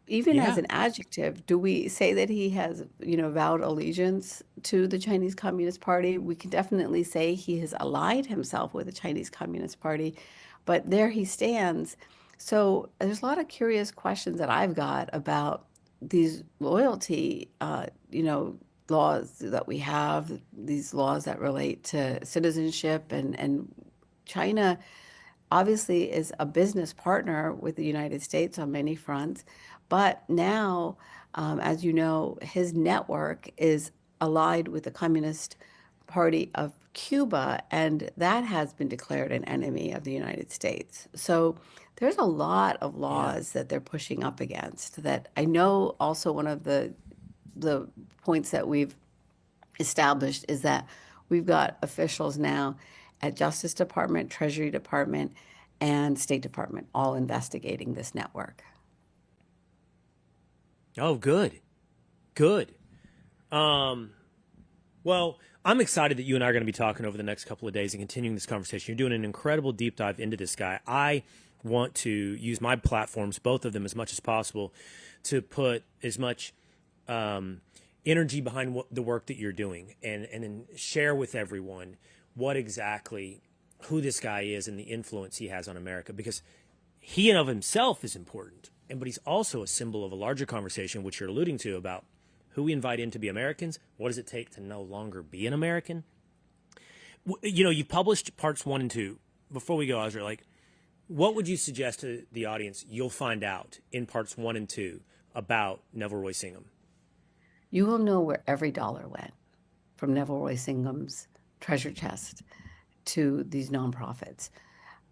S5: even as an adjective, do we say that he has, vowed allegiance to the Chinese Communist Party? We can definitely say he has allied himself with the Chinese Communist Party, but there he stands. So there's a lot of curious questions that I've got about these loyalty, laws that we have, these laws that relate to citizenship, and China obviously is a business partner with the United States on many fronts. But now, as you know, his network is allied with the Communist Party of Cuba, and that has been declared an enemy of the United States. So there's a lot of laws that they're pushing up against that I know. Also, one of the points that we've established is that we've got officials now at Justice Department, Treasury Department, and State Department all investigating this network.
S1: Oh, good. Good. Well, I'm excited that you and I are going to be talking over the next couple of days and continuing this conversation. You're doing an incredible deep dive into this guy. I want to use my platforms, both of them, as much as possible to put as much energy behind the work that you're doing and then share with everyone who this guy is and the influence he has on America, because he in of himself is important, but he's also a symbol of a larger conversation, which you're alluding to, about who we invite in to be Americans. What does it take to no longer be an American? You know, you've published parts 1 and 2. Before we go, Asra, what would you suggest to the audience you'll find out in parts 1 and 2 about Neville Roy Singham?
S5: You will know where every dollar went, from Neville Roy Singham's treasure chest to these nonprofits.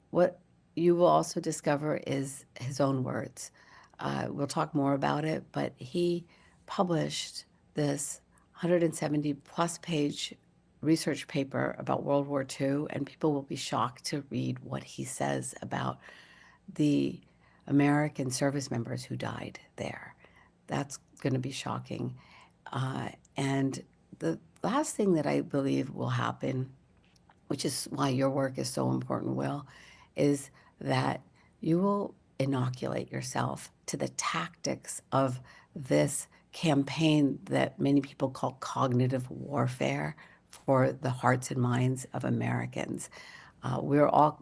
S5: What you will also discover is his own words. We'll talk more about it, but he published this 170 plus page research paper about World War II, and people will be shocked to read what he says about the American service members who died there. That's going to be shocking. And the last thing that I believe will happen, which is why your work is so important, Will, is that you will inoculate yourself to the tactics of this campaign that many people call cognitive warfare for the hearts and minds of Americans. We're all,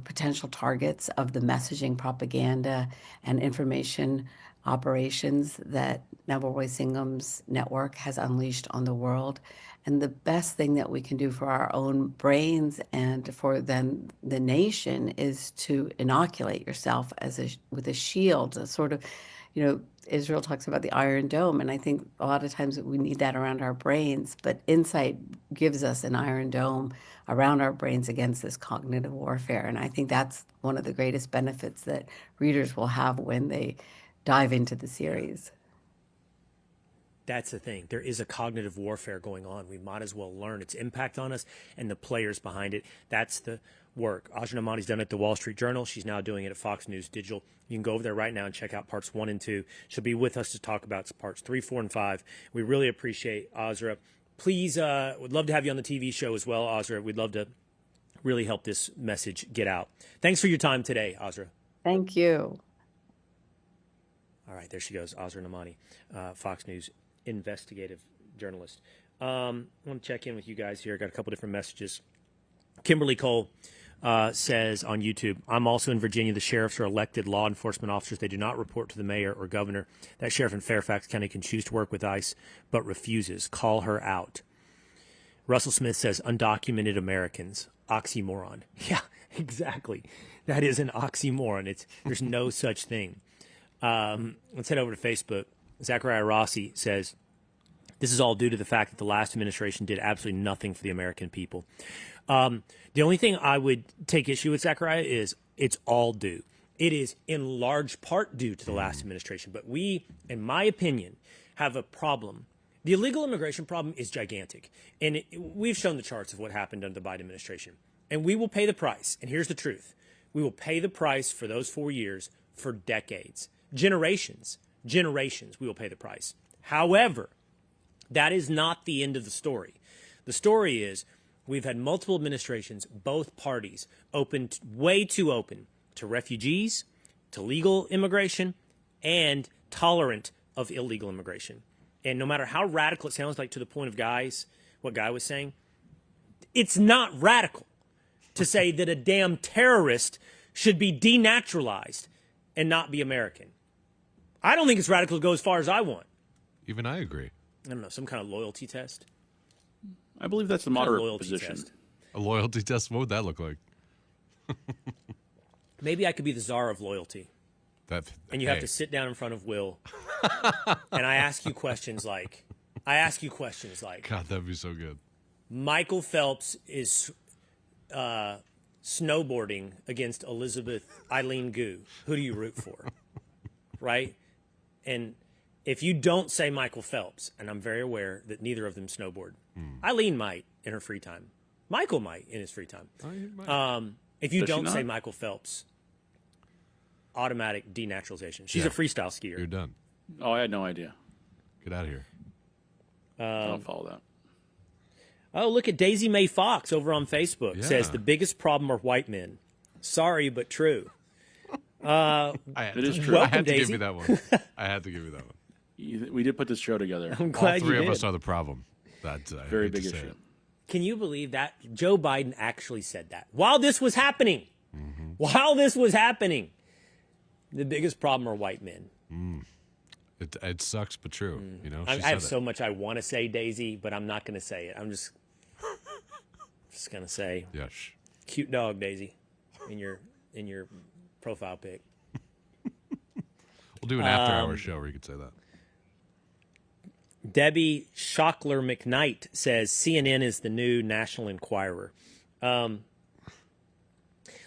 S5: potential targets of the messaging, propaganda, and information operations that Neville Roy Singham's network has unleashed on the world. And the best thing that we can do for our own brains and for then the nation is to inoculate yourself with a shield, a sort of, Israel talks about the Iron Dome, and I think a lot of times we need that around our brains, but Insight gives us an Iron Dome around our brains against this cognitive warfare. And I think that's one of the greatest benefits that readers will have when they dive into the series.
S1: That's the thing. There is a cognitive warfare going on. We might as well learn its impact on us and the players behind it. That's the work. Asra Nomani's done it at the Wall Street Journal. She's now doing it at Fox News Digital. You can go over there right now and check out parts 1 and 2. She'll be with us to talk about parts 3, 4, and 5. We really appreciate Asra. Please, would love to have you on the TV show as well, Asra. We'd love to really help this message get out. Thanks for your time today, Asra.
S5: Thank you.
S1: All right, there she goes, Asra Nomani, Fox News investigative journalist. I want to check in with you guys here. I got a couple different messages. Kimberly Cole says on YouTube, I'm also in Virginia. The sheriffs are elected law enforcement officers. They do not report to the mayor or governor. That sheriff in Fairfax County can choose to work with ICE, but refuses. Call her out. Russell Smith says, undocumented Americans. Oxymoron. Yeah, exactly. That is an oxymoron. There's no such thing. Let's head over to Facebook. Zachariah Rossi says, this is all due to the fact that the last administration did absolutely nothing for the American people. The only thing I would take issue with, Zachariah, is it's all due. It is in large part due to the last administration. But we, in my opinion, have a problem. The illegal immigration problem is gigantic. And we've shown the charts of what happened under the Biden administration. And we will pay the price. And here's the truth. We will pay the price for those 4 years for decades. Generations, we will pay the price. However, that is not the end of the story. The story is we've had multiple administrations, both parties, way too open to refugees, to legal immigration, and tolerant of illegal immigration. And no matter how radical it sounds, like to the point of what Guy was saying, it's not radical to say that a damn terrorist should be denaturalized and not be American. I don't think it's radical to go as far as I want.
S4: Even I agree.
S1: I don't know, some kind of loyalty test.
S6: I believe that's the moderate position.
S1: Test.
S4: A loyalty test? What would that look like?
S1: Maybe I could be the czar of loyalty. And you have to sit down in front of Will. And I ask you questions like,
S4: God, that'd be so good.
S1: Michael Phelps is snowboarding against Eileen Gu. Who do you root for? Right? And if you don't say Michael Phelps, and I'm very aware that neither of them snowboard, Eileen might in her free time. Michael might in his free time. If you don't say Michael Phelps, automatic denaturalization. She's a freestyle skier.
S4: You're done.
S6: Oh, I had no idea.
S4: Get out of here.
S6: I don't follow that.
S1: Oh, look at Daisy Mae Fox over on Facebook.
S4: Yeah.
S1: Says the biggest problem are white men. Sorry, but true.
S6: It is true.
S4: I had to
S1: Daisy.
S4: give you that one. I had to give you that one.
S6: We did put this show together.
S1: I'm
S4: All
S1: glad
S4: three
S1: you
S4: of
S1: did.
S4: us are the problem. That's
S6: Very big issue.
S1: Can you believe that Joe Biden actually said that while this was happening? While this was happening, the biggest problem are white men.
S4: It sucks, but true. You know,
S1: I
S4: she
S1: have
S4: said
S1: so much I want to say, Daisy, but I'm not going to say it. I'm just going to say,
S4: Yes.
S1: cute dog, Daisy, in your profile pic.
S4: We'll do an after-hour show where you could say that.
S1: Debbie Schockler McKnight says CNN is the new National Enquirer.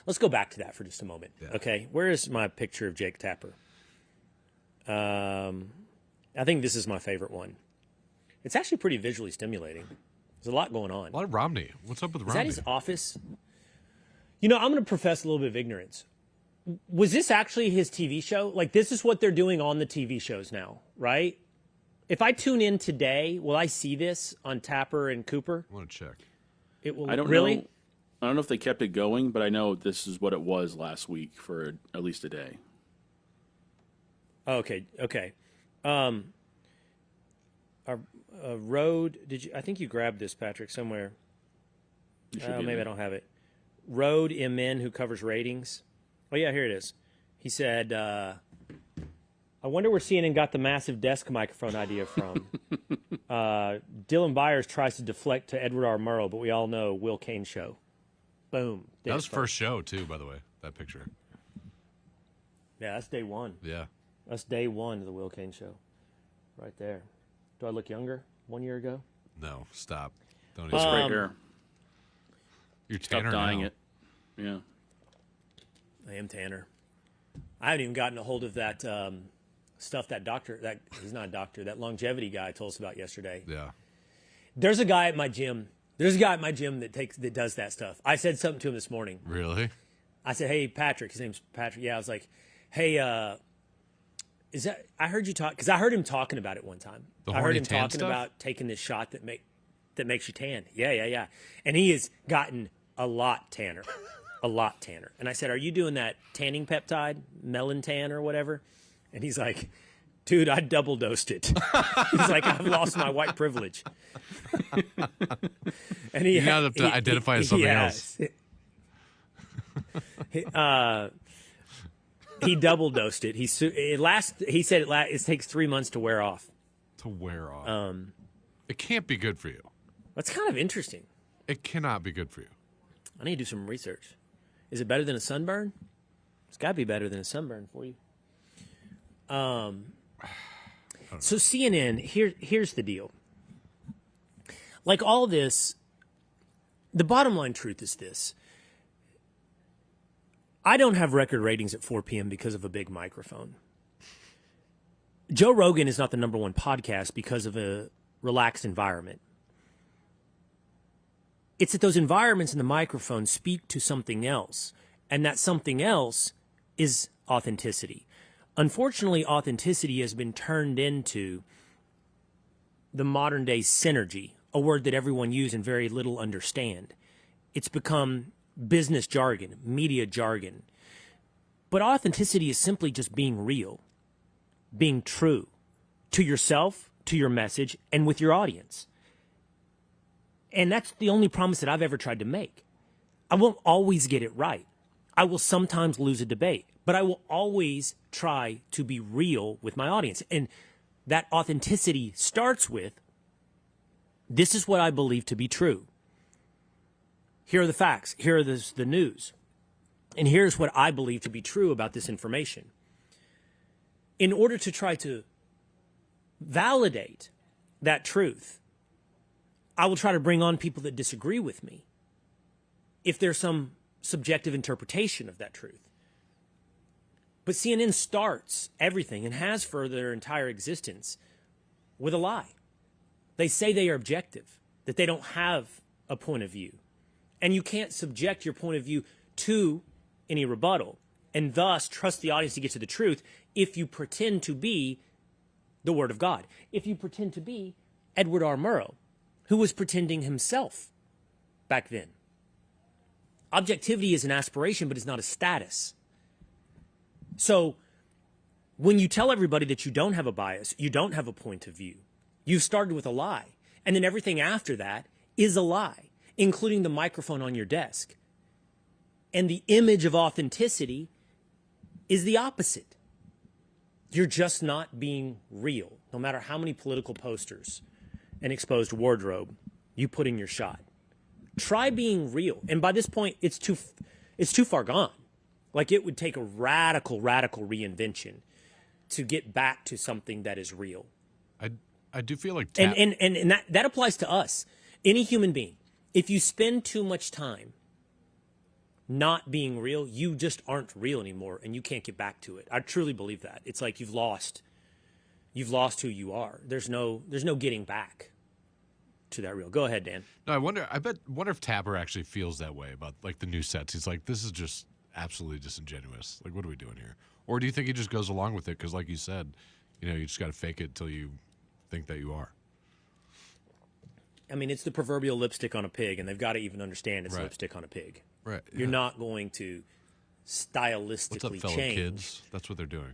S1: Let's go back to that for just a moment.
S4: Yeah.
S1: Okay, where is my picture of Jake Tapper? I think this is my favorite one. It's actually pretty visually stimulating. There's a lot going on.
S4: A lot of Romney. What's up with
S1: Is
S4: Romney?
S1: that his office? You know, I'm going to profess a little bit of ignorance. Was this actually his TV show? Like, this is what they're doing on the TV shows now, right? If I tune in today, will I see this on Tapper and Cooper?
S4: I want to check.
S1: It will.
S6: I don't
S1: really?
S6: know. I don't know if they kept it going, but I know this is what it was last week for at least a day.
S1: Okay. Our Road. Did you? I think you grabbed this, Patrick, somewhere.
S6: It should be in
S1: Maybe I
S6: there.
S1: don't have it. Road MN, who covers ratings. Oh yeah, here it is. He said, "I wonder where CNN got the massive desk microphone idea from." Dylan Byers tries to deflect to Edward R. Murrow, but we all know Will Cain show. Boom.
S4: That was first show, too, by the way, that picture.
S1: Yeah, that's day one.
S4: Yeah.
S1: That's day one of the Will Cain show. Right there. Do I look younger 1 year ago?
S4: No, stop. Don't
S6: That's
S4: even.
S6: great hair.
S4: You're
S6: Stop
S4: tanner
S6: dyeing
S4: now.
S6: it. Yeah.
S1: I am Tanner. I haven't even gotten a hold of that stuff that he's not a doctor, that longevity guy told us about yesterday.
S4: Yeah.
S1: There's a guy at my gym. that does that stuff. I said something to him this morning.
S4: Really?
S1: I said, "Hey, Patrick." His name's Patrick. Yeah, I was like, "Hey, is that?" I heard you talk because I heard him talking about it one time.
S4: The
S1: I heard
S4: horny
S1: him
S4: tan
S1: talking
S4: stuff?
S1: about taking this shot that makes you tan. Yeah. And he has gotten a lot tanner, And I said, "Are you doing that tanning peptide, melon tan or whatever?" And he's like, "Dude, I double dosed it." He's like, "I've lost my white privilege." And
S4: You now have to identify as something else.
S1: He double dosed it. He said it takes 3 months to wear off.
S4: To wear off. It can't be good for you.
S1: That's kind of interesting.
S4: It cannot be good for you.
S1: I need to do some research. Is it better than a sunburn? It's got to be better than a sunburn for you. So CNN, here's the deal. Like all this, the bottom line truth is this. I don't have record ratings at 4 p.m. because of a big microphone. Joe Rogan is not the number one podcast because of a relaxed environment. It's that those environments and the microphone speak to something else, and that something else is authenticity. Unfortunately, authenticity has been turned into the modern day synergy, a word that everyone uses and very little understand. It's become business jargon, media jargon. But authenticity is simply just being real, being true to yourself, to your message, and with your audience. And that's the only promise that I've ever tried to make. I won't always get it right. I will sometimes lose a debate, but I will always try to be real with my audience. And that authenticity starts with, this is what I believe to be true. Here are the facts. Here are the news. And here's what I believe to be true about this information. In order to try to validate that truth, I will try to bring on people that disagree with me if there's some subjective interpretation of that truth. But CNN starts everything and has for their entire existence with a lie. They say they are objective, that they don't have a point of view. And you can't subject your point of view to any rebuttal and thus trust the audience to get to the truth if you pretend to be the Word of God. If you pretend to be Edward R. Murrow, who was pretending himself back then. Objectivity is an aspiration, but it's not a status. So when you tell everybody that you don't have a bias, you don't have a point of view, you've started with a lie. And then everything after that is a lie, including the microphone on your desk. And the image of authenticity is the opposite. You're just not being real, no matter how many political posters and exposed wardrobe you put in your shot. Try being real. And by this point, it's too far gone. Like, it would take a radical reinvention to get back to something that is real.
S4: I do feel like
S1: and that applies to us. Any human being. If you spend too much time not being real, you just aren't real anymore, and you can't get back to it. I truly believe that. It's like you've lost who you are. There's no getting back to that real. Go ahead, Dan.
S4: No, I wonder if Tapper actually feels that way about like the new sets. He's like, this is just absolutely disingenuous. Like, what are we doing here? Or do you think he just goes along with it because, like you said, you just got to fake it till you think that you are?
S1: I mean, it's the proverbial lipstick on a pig, and they've got to even understand it's lipstick on a pig.
S4: Right.
S1: You're not going to stylistically
S4: What's up, fellow
S1: change.
S4: kids? That's what they're doing.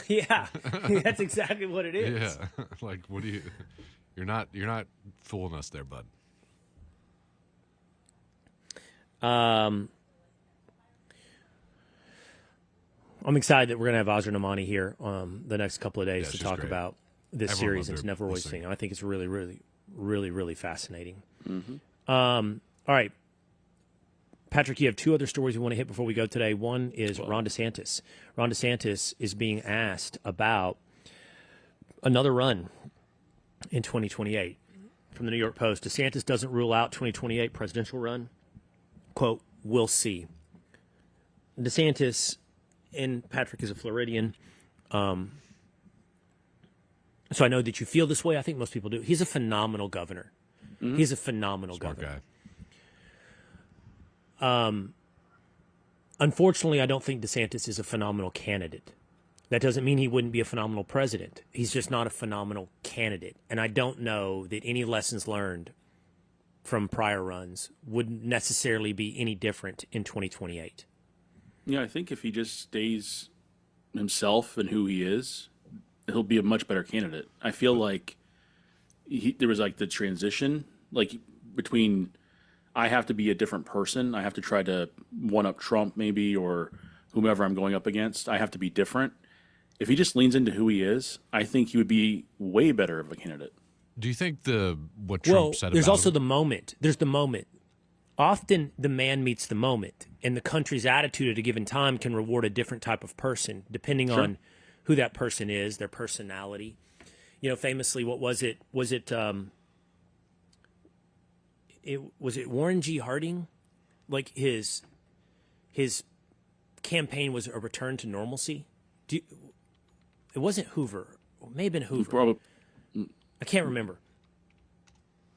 S1: Yeah, that's exactly what it is.
S4: Yeah, like, what do you? You're not fooling us there, bud.
S1: I'm excited that we're going to have Asra Nomani here the next couple of days to talk about this series. It's never always seen. I think it's really, really, really, really fascinating.
S6: Mm-hmm.
S1: All right. Patrick, you have two other stories we want to hit before we go today. One is Ron DeSantis. Ron DeSantis is being asked about another run in 2028. From the New York Post, DeSantis doesn't rule out 2028 presidential run. Quote, we'll see. DeSantis, and Patrick is a Floridian, so I know that you feel this way. I think most people do. He's a phenomenal governor. Mm-hmm. He's a phenomenal
S4: Smart
S1: governor.
S4: Guy.
S1: Unfortunately, I don't think DeSantis is a phenomenal candidate. That doesn't mean he wouldn't be a phenomenal president. He's just not a phenomenal candidate. And I don't know that any lessons learned from prior runs would necessarily be any different in 2028.
S6: Yeah, I think if he just stays himself and who he is, he'll be a much better candidate. I feel like there was like the transition, like between I have to be a different person. I have to try to one-up Trump maybe or whomever I'm going up against. I have to be different. If he just leans into who he is, I think he would be way better of a candidate.
S4: Do you think what Trump said about
S1: there's also
S4: him?
S1: the moment. There's the moment. Often the man meets the moment, and the country's attitude at a given time can reward a different type of person depending on who that person is, their personality. Famously, what was it? Was it Warren G. Harding? Like his campaign was a return to normalcy. It wasn't Hoover. It may have been Hoover. I can't remember.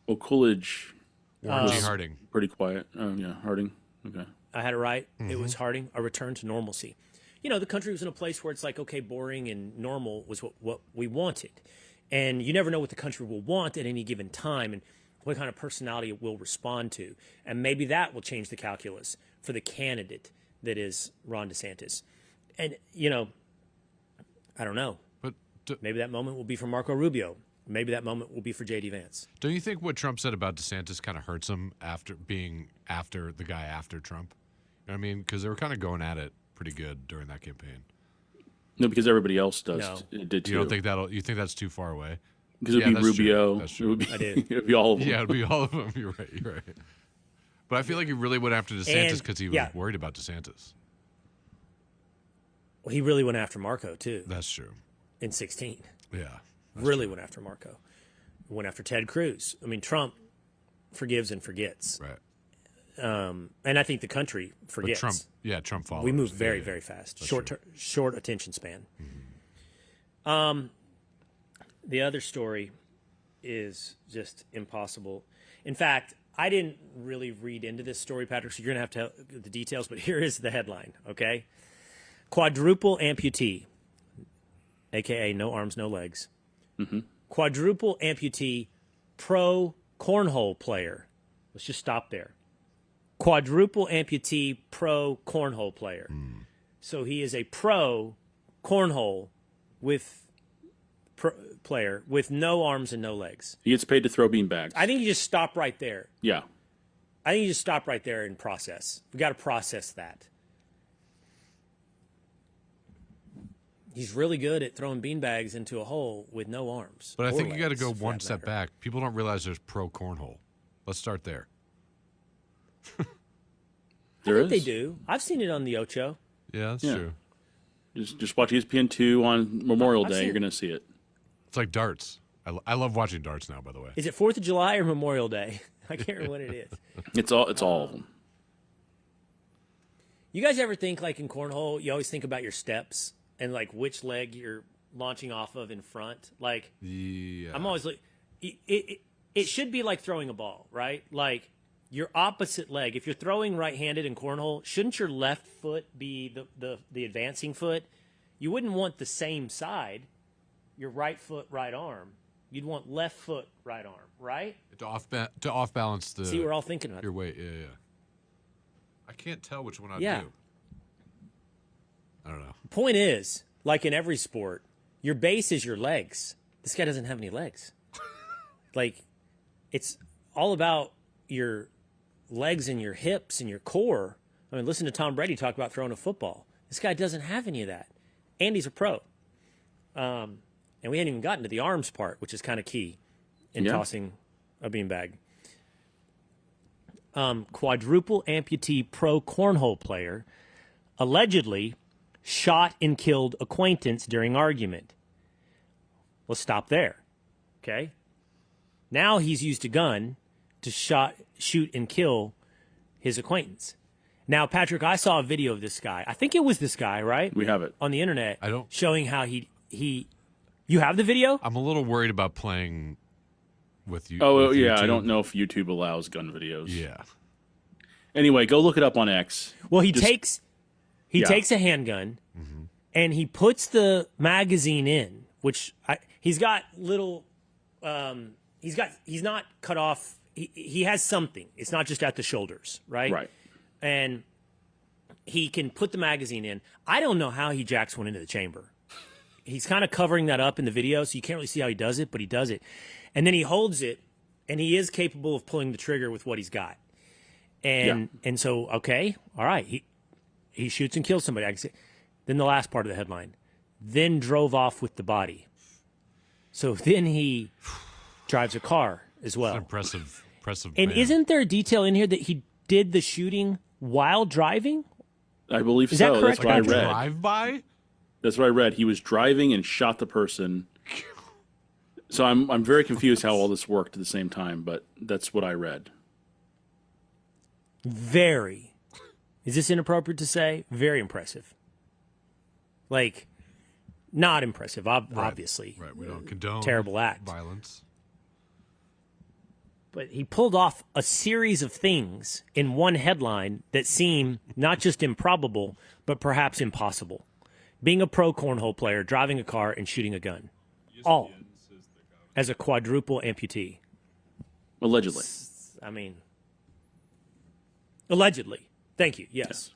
S6: Well, Coolidge.
S4: Warren G. Harding.
S6: Pretty quiet. Yeah, Harding. Okay.
S1: I had it right. Mm-hmm. It was Harding. A return to normalcy. The country was in a place where it's like, okay, boring and normal was what we wanted. And you never know what the country will want at any given time and what kind of personality it will respond to. And maybe that will change the calculus for the candidate that is Ron DeSantis. And, I don't know. But maybe that moment will be for Marco Rubio. Maybe that moment will be for J.D. Vance.
S4: Don't you think what Trump said about DeSantis kind of hurts him after being the guy after Trump? You know what I mean? Because they were kind of going at it pretty good during that campaign.
S6: No, because everybody else did too.
S4: You don't think you think that's too far away?
S6: Because it would be Rubio.
S4: That's true.
S6: It would be all of them.
S4: Yeah, it would be all of them. You're right. But I feel like he really went after DeSantis because he was worried about DeSantis.
S1: Well, he really went after Marco, too.
S4: That's true.
S1: In 2016.
S4: Yeah.
S1: Really went after Marco. went after Ted Cruz. I mean, Trump forgives and forgets.
S4: Right.
S1: And I think the country
S4: But
S1: forgets.
S4: Trump follows.
S1: We move
S4: Yeah,
S1: very,
S4: yeah.
S1: very fast.
S4: That's
S1: Short attention span. The other story is just impossible. In fact, I didn't really read into this story, Patrick, so you're going to have to the details, but here is the headline, okay? Quadruple amputee, a.k.a. no arms, no legs. Quadruple amputee pro cornhole player. Let's just stop there. Quadruple amputee pro cornhole player. So he is a pro cornhole player with no arms and no legs.
S6: He gets paid to throw beanbags.
S1: I think you just stop right there.
S6: Yeah.
S1: I think you just stop right there and process. We got to process that. He's really good at throwing beanbags into a hole with no arms.
S4: But I
S1: or
S4: think you got to
S1: legs,
S4: go
S1: for
S4: one
S1: that
S4: step
S1: matter.
S4: back. People don't realize there's pro cornhole. Let's start there.
S6: There
S1: I
S6: is.
S1: think they do. I've seen it on the Ocho.
S4: Yeah, that's
S6: Yeah.
S4: true.
S6: Just watch ESPN2 on Memorial
S1: I've
S6: Day.
S1: seen
S6: You're
S1: it.
S6: going to see it.
S4: It's like darts. I love watching darts now, by the way.
S1: Is it 4th of July or Memorial Day? I can't remember what it is.
S6: It's all of them.
S1: You guys ever think, like in cornhole, you always think about your steps and like which leg you're launching off of in front? Like,
S4: Yeah.
S1: I'm always like, it should be like throwing a ball, right? Like your opposite leg. If you're throwing right-handed in cornhole, shouldn't your left foot be the advancing foot? You wouldn't want the same side, your right foot, right arm. You'd want left foot, right arm, right?
S4: to off balance the
S1: See, we're all thinking about
S4: your
S1: it.
S4: weight. Yeah, yeah. I can't tell which one I
S1: Yeah.
S4: do. I don't know.
S1: Point is, like in every sport, your base is your legs. This guy doesn't have any legs. Like, it's all about your legs and your hips and your core. I mean, listen to Tom Brady talk about throwing a football. This guy doesn't have any of that. And he's a pro. And we hadn't even gotten to the arms part, which is kind of key in
S6: Yeah.
S1: tossing a beanbag. Quadruple amputee pro cornhole player allegedly shot and killed acquaintance during argument. Let's stop there. Okay? Now he's used a gun to shoot and kill his acquaintance. Now, Patrick, I saw a video of this guy. I think it was this guy, right?
S6: We have it.
S1: On the internet.
S4: I don't-
S1: Showing how he you have the video?
S4: I'm a little worried about playing with you.
S6: Oh,
S4: with
S6: yeah. I
S4: YouTube.
S6: don't know if YouTube allows gun videos.
S4: Yeah.
S6: Anyway, go look it up on X.
S1: Well, he
S6: Just-
S1: takes
S6: Yeah.
S1: a handgun and he puts the magazine in, which he's got little. He's not cut off. He has something. It's not just at the shoulders, right?
S6: Right.
S1: And he can put the magazine in. I don't know how he jacks one into the chamber. He's kind of covering that up in the video, so you can't really see how he does it, but he does it. And then he holds it, and he is capable of pulling the trigger with what he's got. And so, okay, all right, he shoots and kills somebody. I can see. Then the last part of the headline, then drove off with the body. So then he drives a car as well.
S4: Impressive
S1: And
S4: man.
S1: isn't there a detail in here that he did the shooting while driving?
S6: I believe
S1: Is
S6: so.
S1: that
S6: That's
S1: correct,
S6: what I
S1: Patrick?
S6: read.
S4: drive by?
S6: That's what I read. He was driving and shot the person. So I'm very confused how all this worked at the same time, but that's what I read.
S1: Very. Is this inappropriate to say? Very impressive. Like, not impressive, obviously.
S4: Right. We don't condone
S1: Terrible act.
S4: violence.
S1: But he pulled off a series of things in one headline that seem not just improbable, but perhaps impossible. Being a pro cornhole player, driving a car, and shooting a gun. All as a quadruple amputee.
S6: Allegedly.
S1: I mean, allegedly. Thank you. Yes.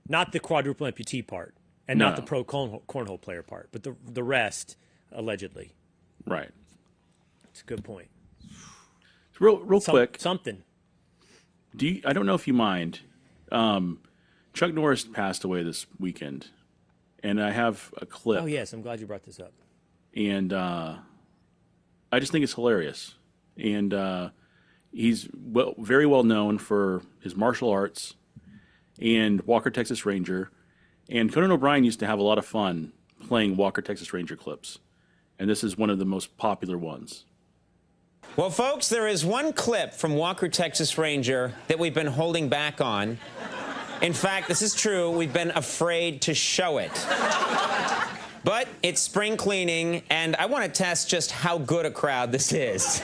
S1: Not the quadruple amputee part, and not
S6: No.
S1: the pro cornhole player part, but the rest, allegedly.
S6: Right.
S1: It's a good point.
S6: Real quick.
S1: Something.
S6: I don't know if you mind. Chuck Norris passed away this weekend, and I have a clip.
S1: Oh, yes. I'm glad you brought this up.
S6: And I just think it's hilarious. And he's very well known for his martial arts and Walker, Texas Ranger. And Conan O'Brien used to have a lot of fun playing Walker, Texas Ranger clips. And this is one of the most popular ones.
S7: Well, folks, there is one clip from Walker, Texas Ranger that we've been holding back on. In fact, this is true. We've been afraid to show it. But it's spring cleaning, and I want to test just how good a crowd this is.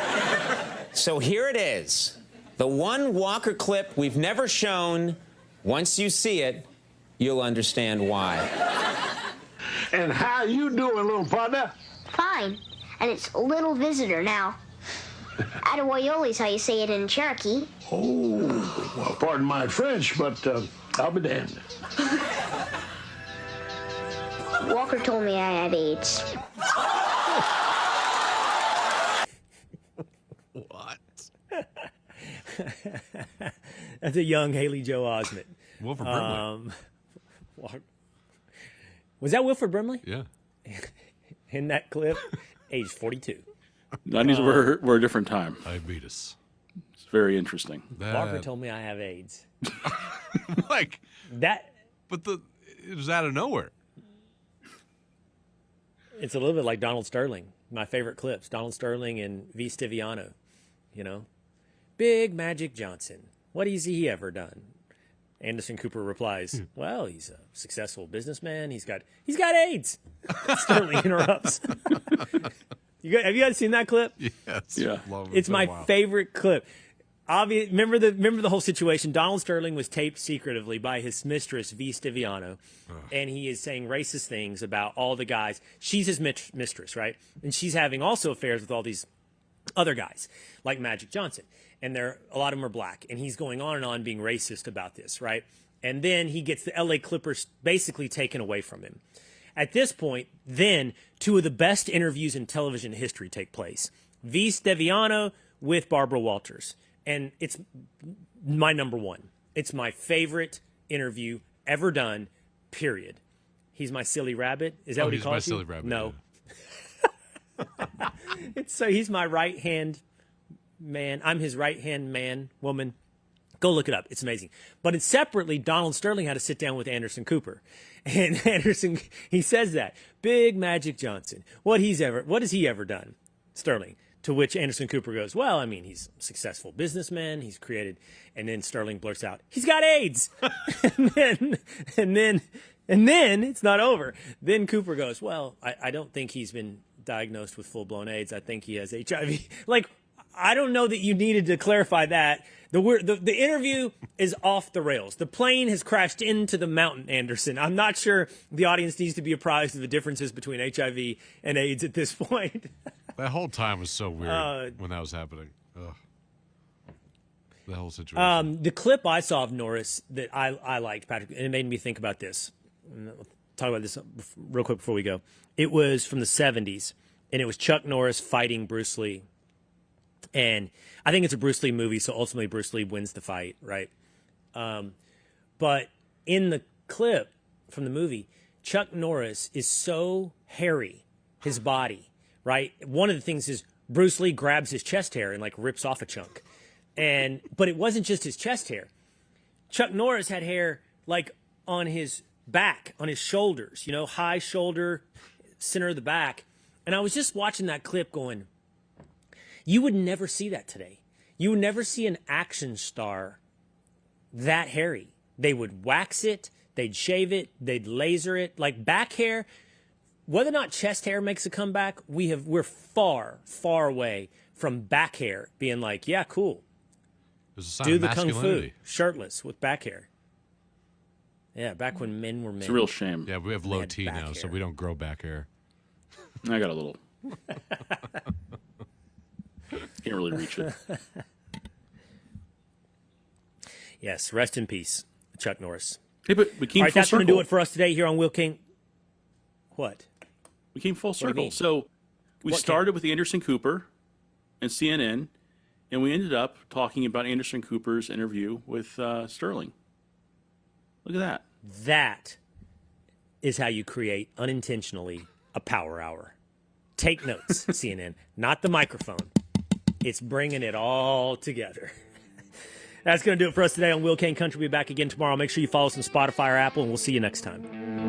S7: So here it is. The one Walker clip we've never shown. Once you see it, you'll understand why.
S8: And how you doing, little partner?
S9: Fine. And it's little visitor now. Atawoyoli's how you say it in Cherokee.
S8: Oh, well, pardon my French, but I'll be damned.
S9: Walker told me I have AIDS.
S4: What?
S1: That's a young Haley Joe Osment.
S4: Wilford Brimley.
S1: Was that Wilford Brimley?
S4: Yeah.
S1: In that clip, age 42.
S6: 90s were a different time.
S4: Diabetes.
S6: It's very interesting.
S1: Walker told me I have AIDS.
S4: Like
S1: That
S4: but it was out of nowhere.
S1: it's a little bit like Donald Sterling. My favorite clips: Donald Sterling and V. Stiviano. You know, Big Magic Johnson. What has he ever done? Anderson Cooper replies, "Well, he's a successful businessman. He's got AIDS." Sterling interrupts. Have you guys seen that clip?
S4: Yes.
S6: Yeah.
S1: It's my favorite clip. Remember the whole situation. Donald Sterling was taped secretively by his mistress, V. Stiviano, and he is saying racist things about all the guys. She's his mistress, right? And she's having also affairs with all these other guys, like Magic Johnson. And a lot of them are black. And he's going on and on being racist about this, right? And then he gets the LA Clippers basically taken away from him. At this point, then, two of the best interviews in television history take place. V. Stiviano with Barbara Walters. And it's my number one. It's my favorite interview ever done, period. He's my silly rabbit. Is that what he calls you?
S4: He's my silly rabbit.
S1: No. So he's my right-hand man. I'm his right-hand man, woman. Go look it up. It's amazing. But it's separately, Donald Sterling had to sit down with Anderson Cooper. And Anderson, he says that. Big Magic Johnson. What has he ever done? Sterling. To which Anderson Cooper goes, well, I mean, he's a successful businessman. He's created. And then Sterling blurts out, he's got AIDS. and then it's not over. Then Cooper goes, well, I don't think he's been diagnosed with full-blown AIDS. I think he has HIV. Like, I don't know that you needed to clarify that. The interview is off the rails. The plane has crashed into the mountain, Anderson. I'm not sure the audience needs to be apprised of the differences between HIV and AIDS at this point.
S4: That whole time was so weird when that was happening. Ugh. The whole situation.
S1: The clip I saw of Norris that I liked, Patrick, and it made me think about this. I'll talk about this real quick before we go. It was from the 70s, and it was Chuck Norris fighting Bruce Lee. And I think it's a Bruce Lee movie, so ultimately Bruce Lee wins the fight, right? But in the clip from the movie, Chuck Norris is so hairy, his body, right? One of the things is Bruce Lee grabs his chest hair and like rips off a chunk. But it wasn't just his chest hair. Chuck Norris had hair like on his back, on his shoulders, you know, high shoulder, center of the back. And I was just watching that clip going, you would never see that today. You would never see an action star that hairy. They would wax it, they'd shave it, they'd laser it. Like back hair, whether or not chest hair makes a comeback, we're far, far away from back hair being like, yeah, cool. Do the kung fu shirtless with back hair. Yeah, back when men were men.
S6: It's a real shame.
S4: Yeah, we have low T now, so we don't grow back hair.
S6: I got a little. Can't really reach it.
S1: Yes, rest in peace, Chuck Norris.
S6: Hey, but we came
S1: All right,
S6: full
S1: that's going
S6: circle.
S1: to do it for us today here on Will King. What?
S6: We came full
S1: do you
S6: circle.
S1: mean?
S6: So we started with Anderson Cooper and CNN, and we ended up talking about Anderson Cooper's interview with Sterling. Look at that.
S1: That is how you create unintentionally a power hour. Take notes, CNN, not the microphone. It's bringing it all together. That's going to do it for us today on Will Kane Country. We'll be back again tomorrow. Make sure you follow us on Spotify or Apple, and we'll see you next time.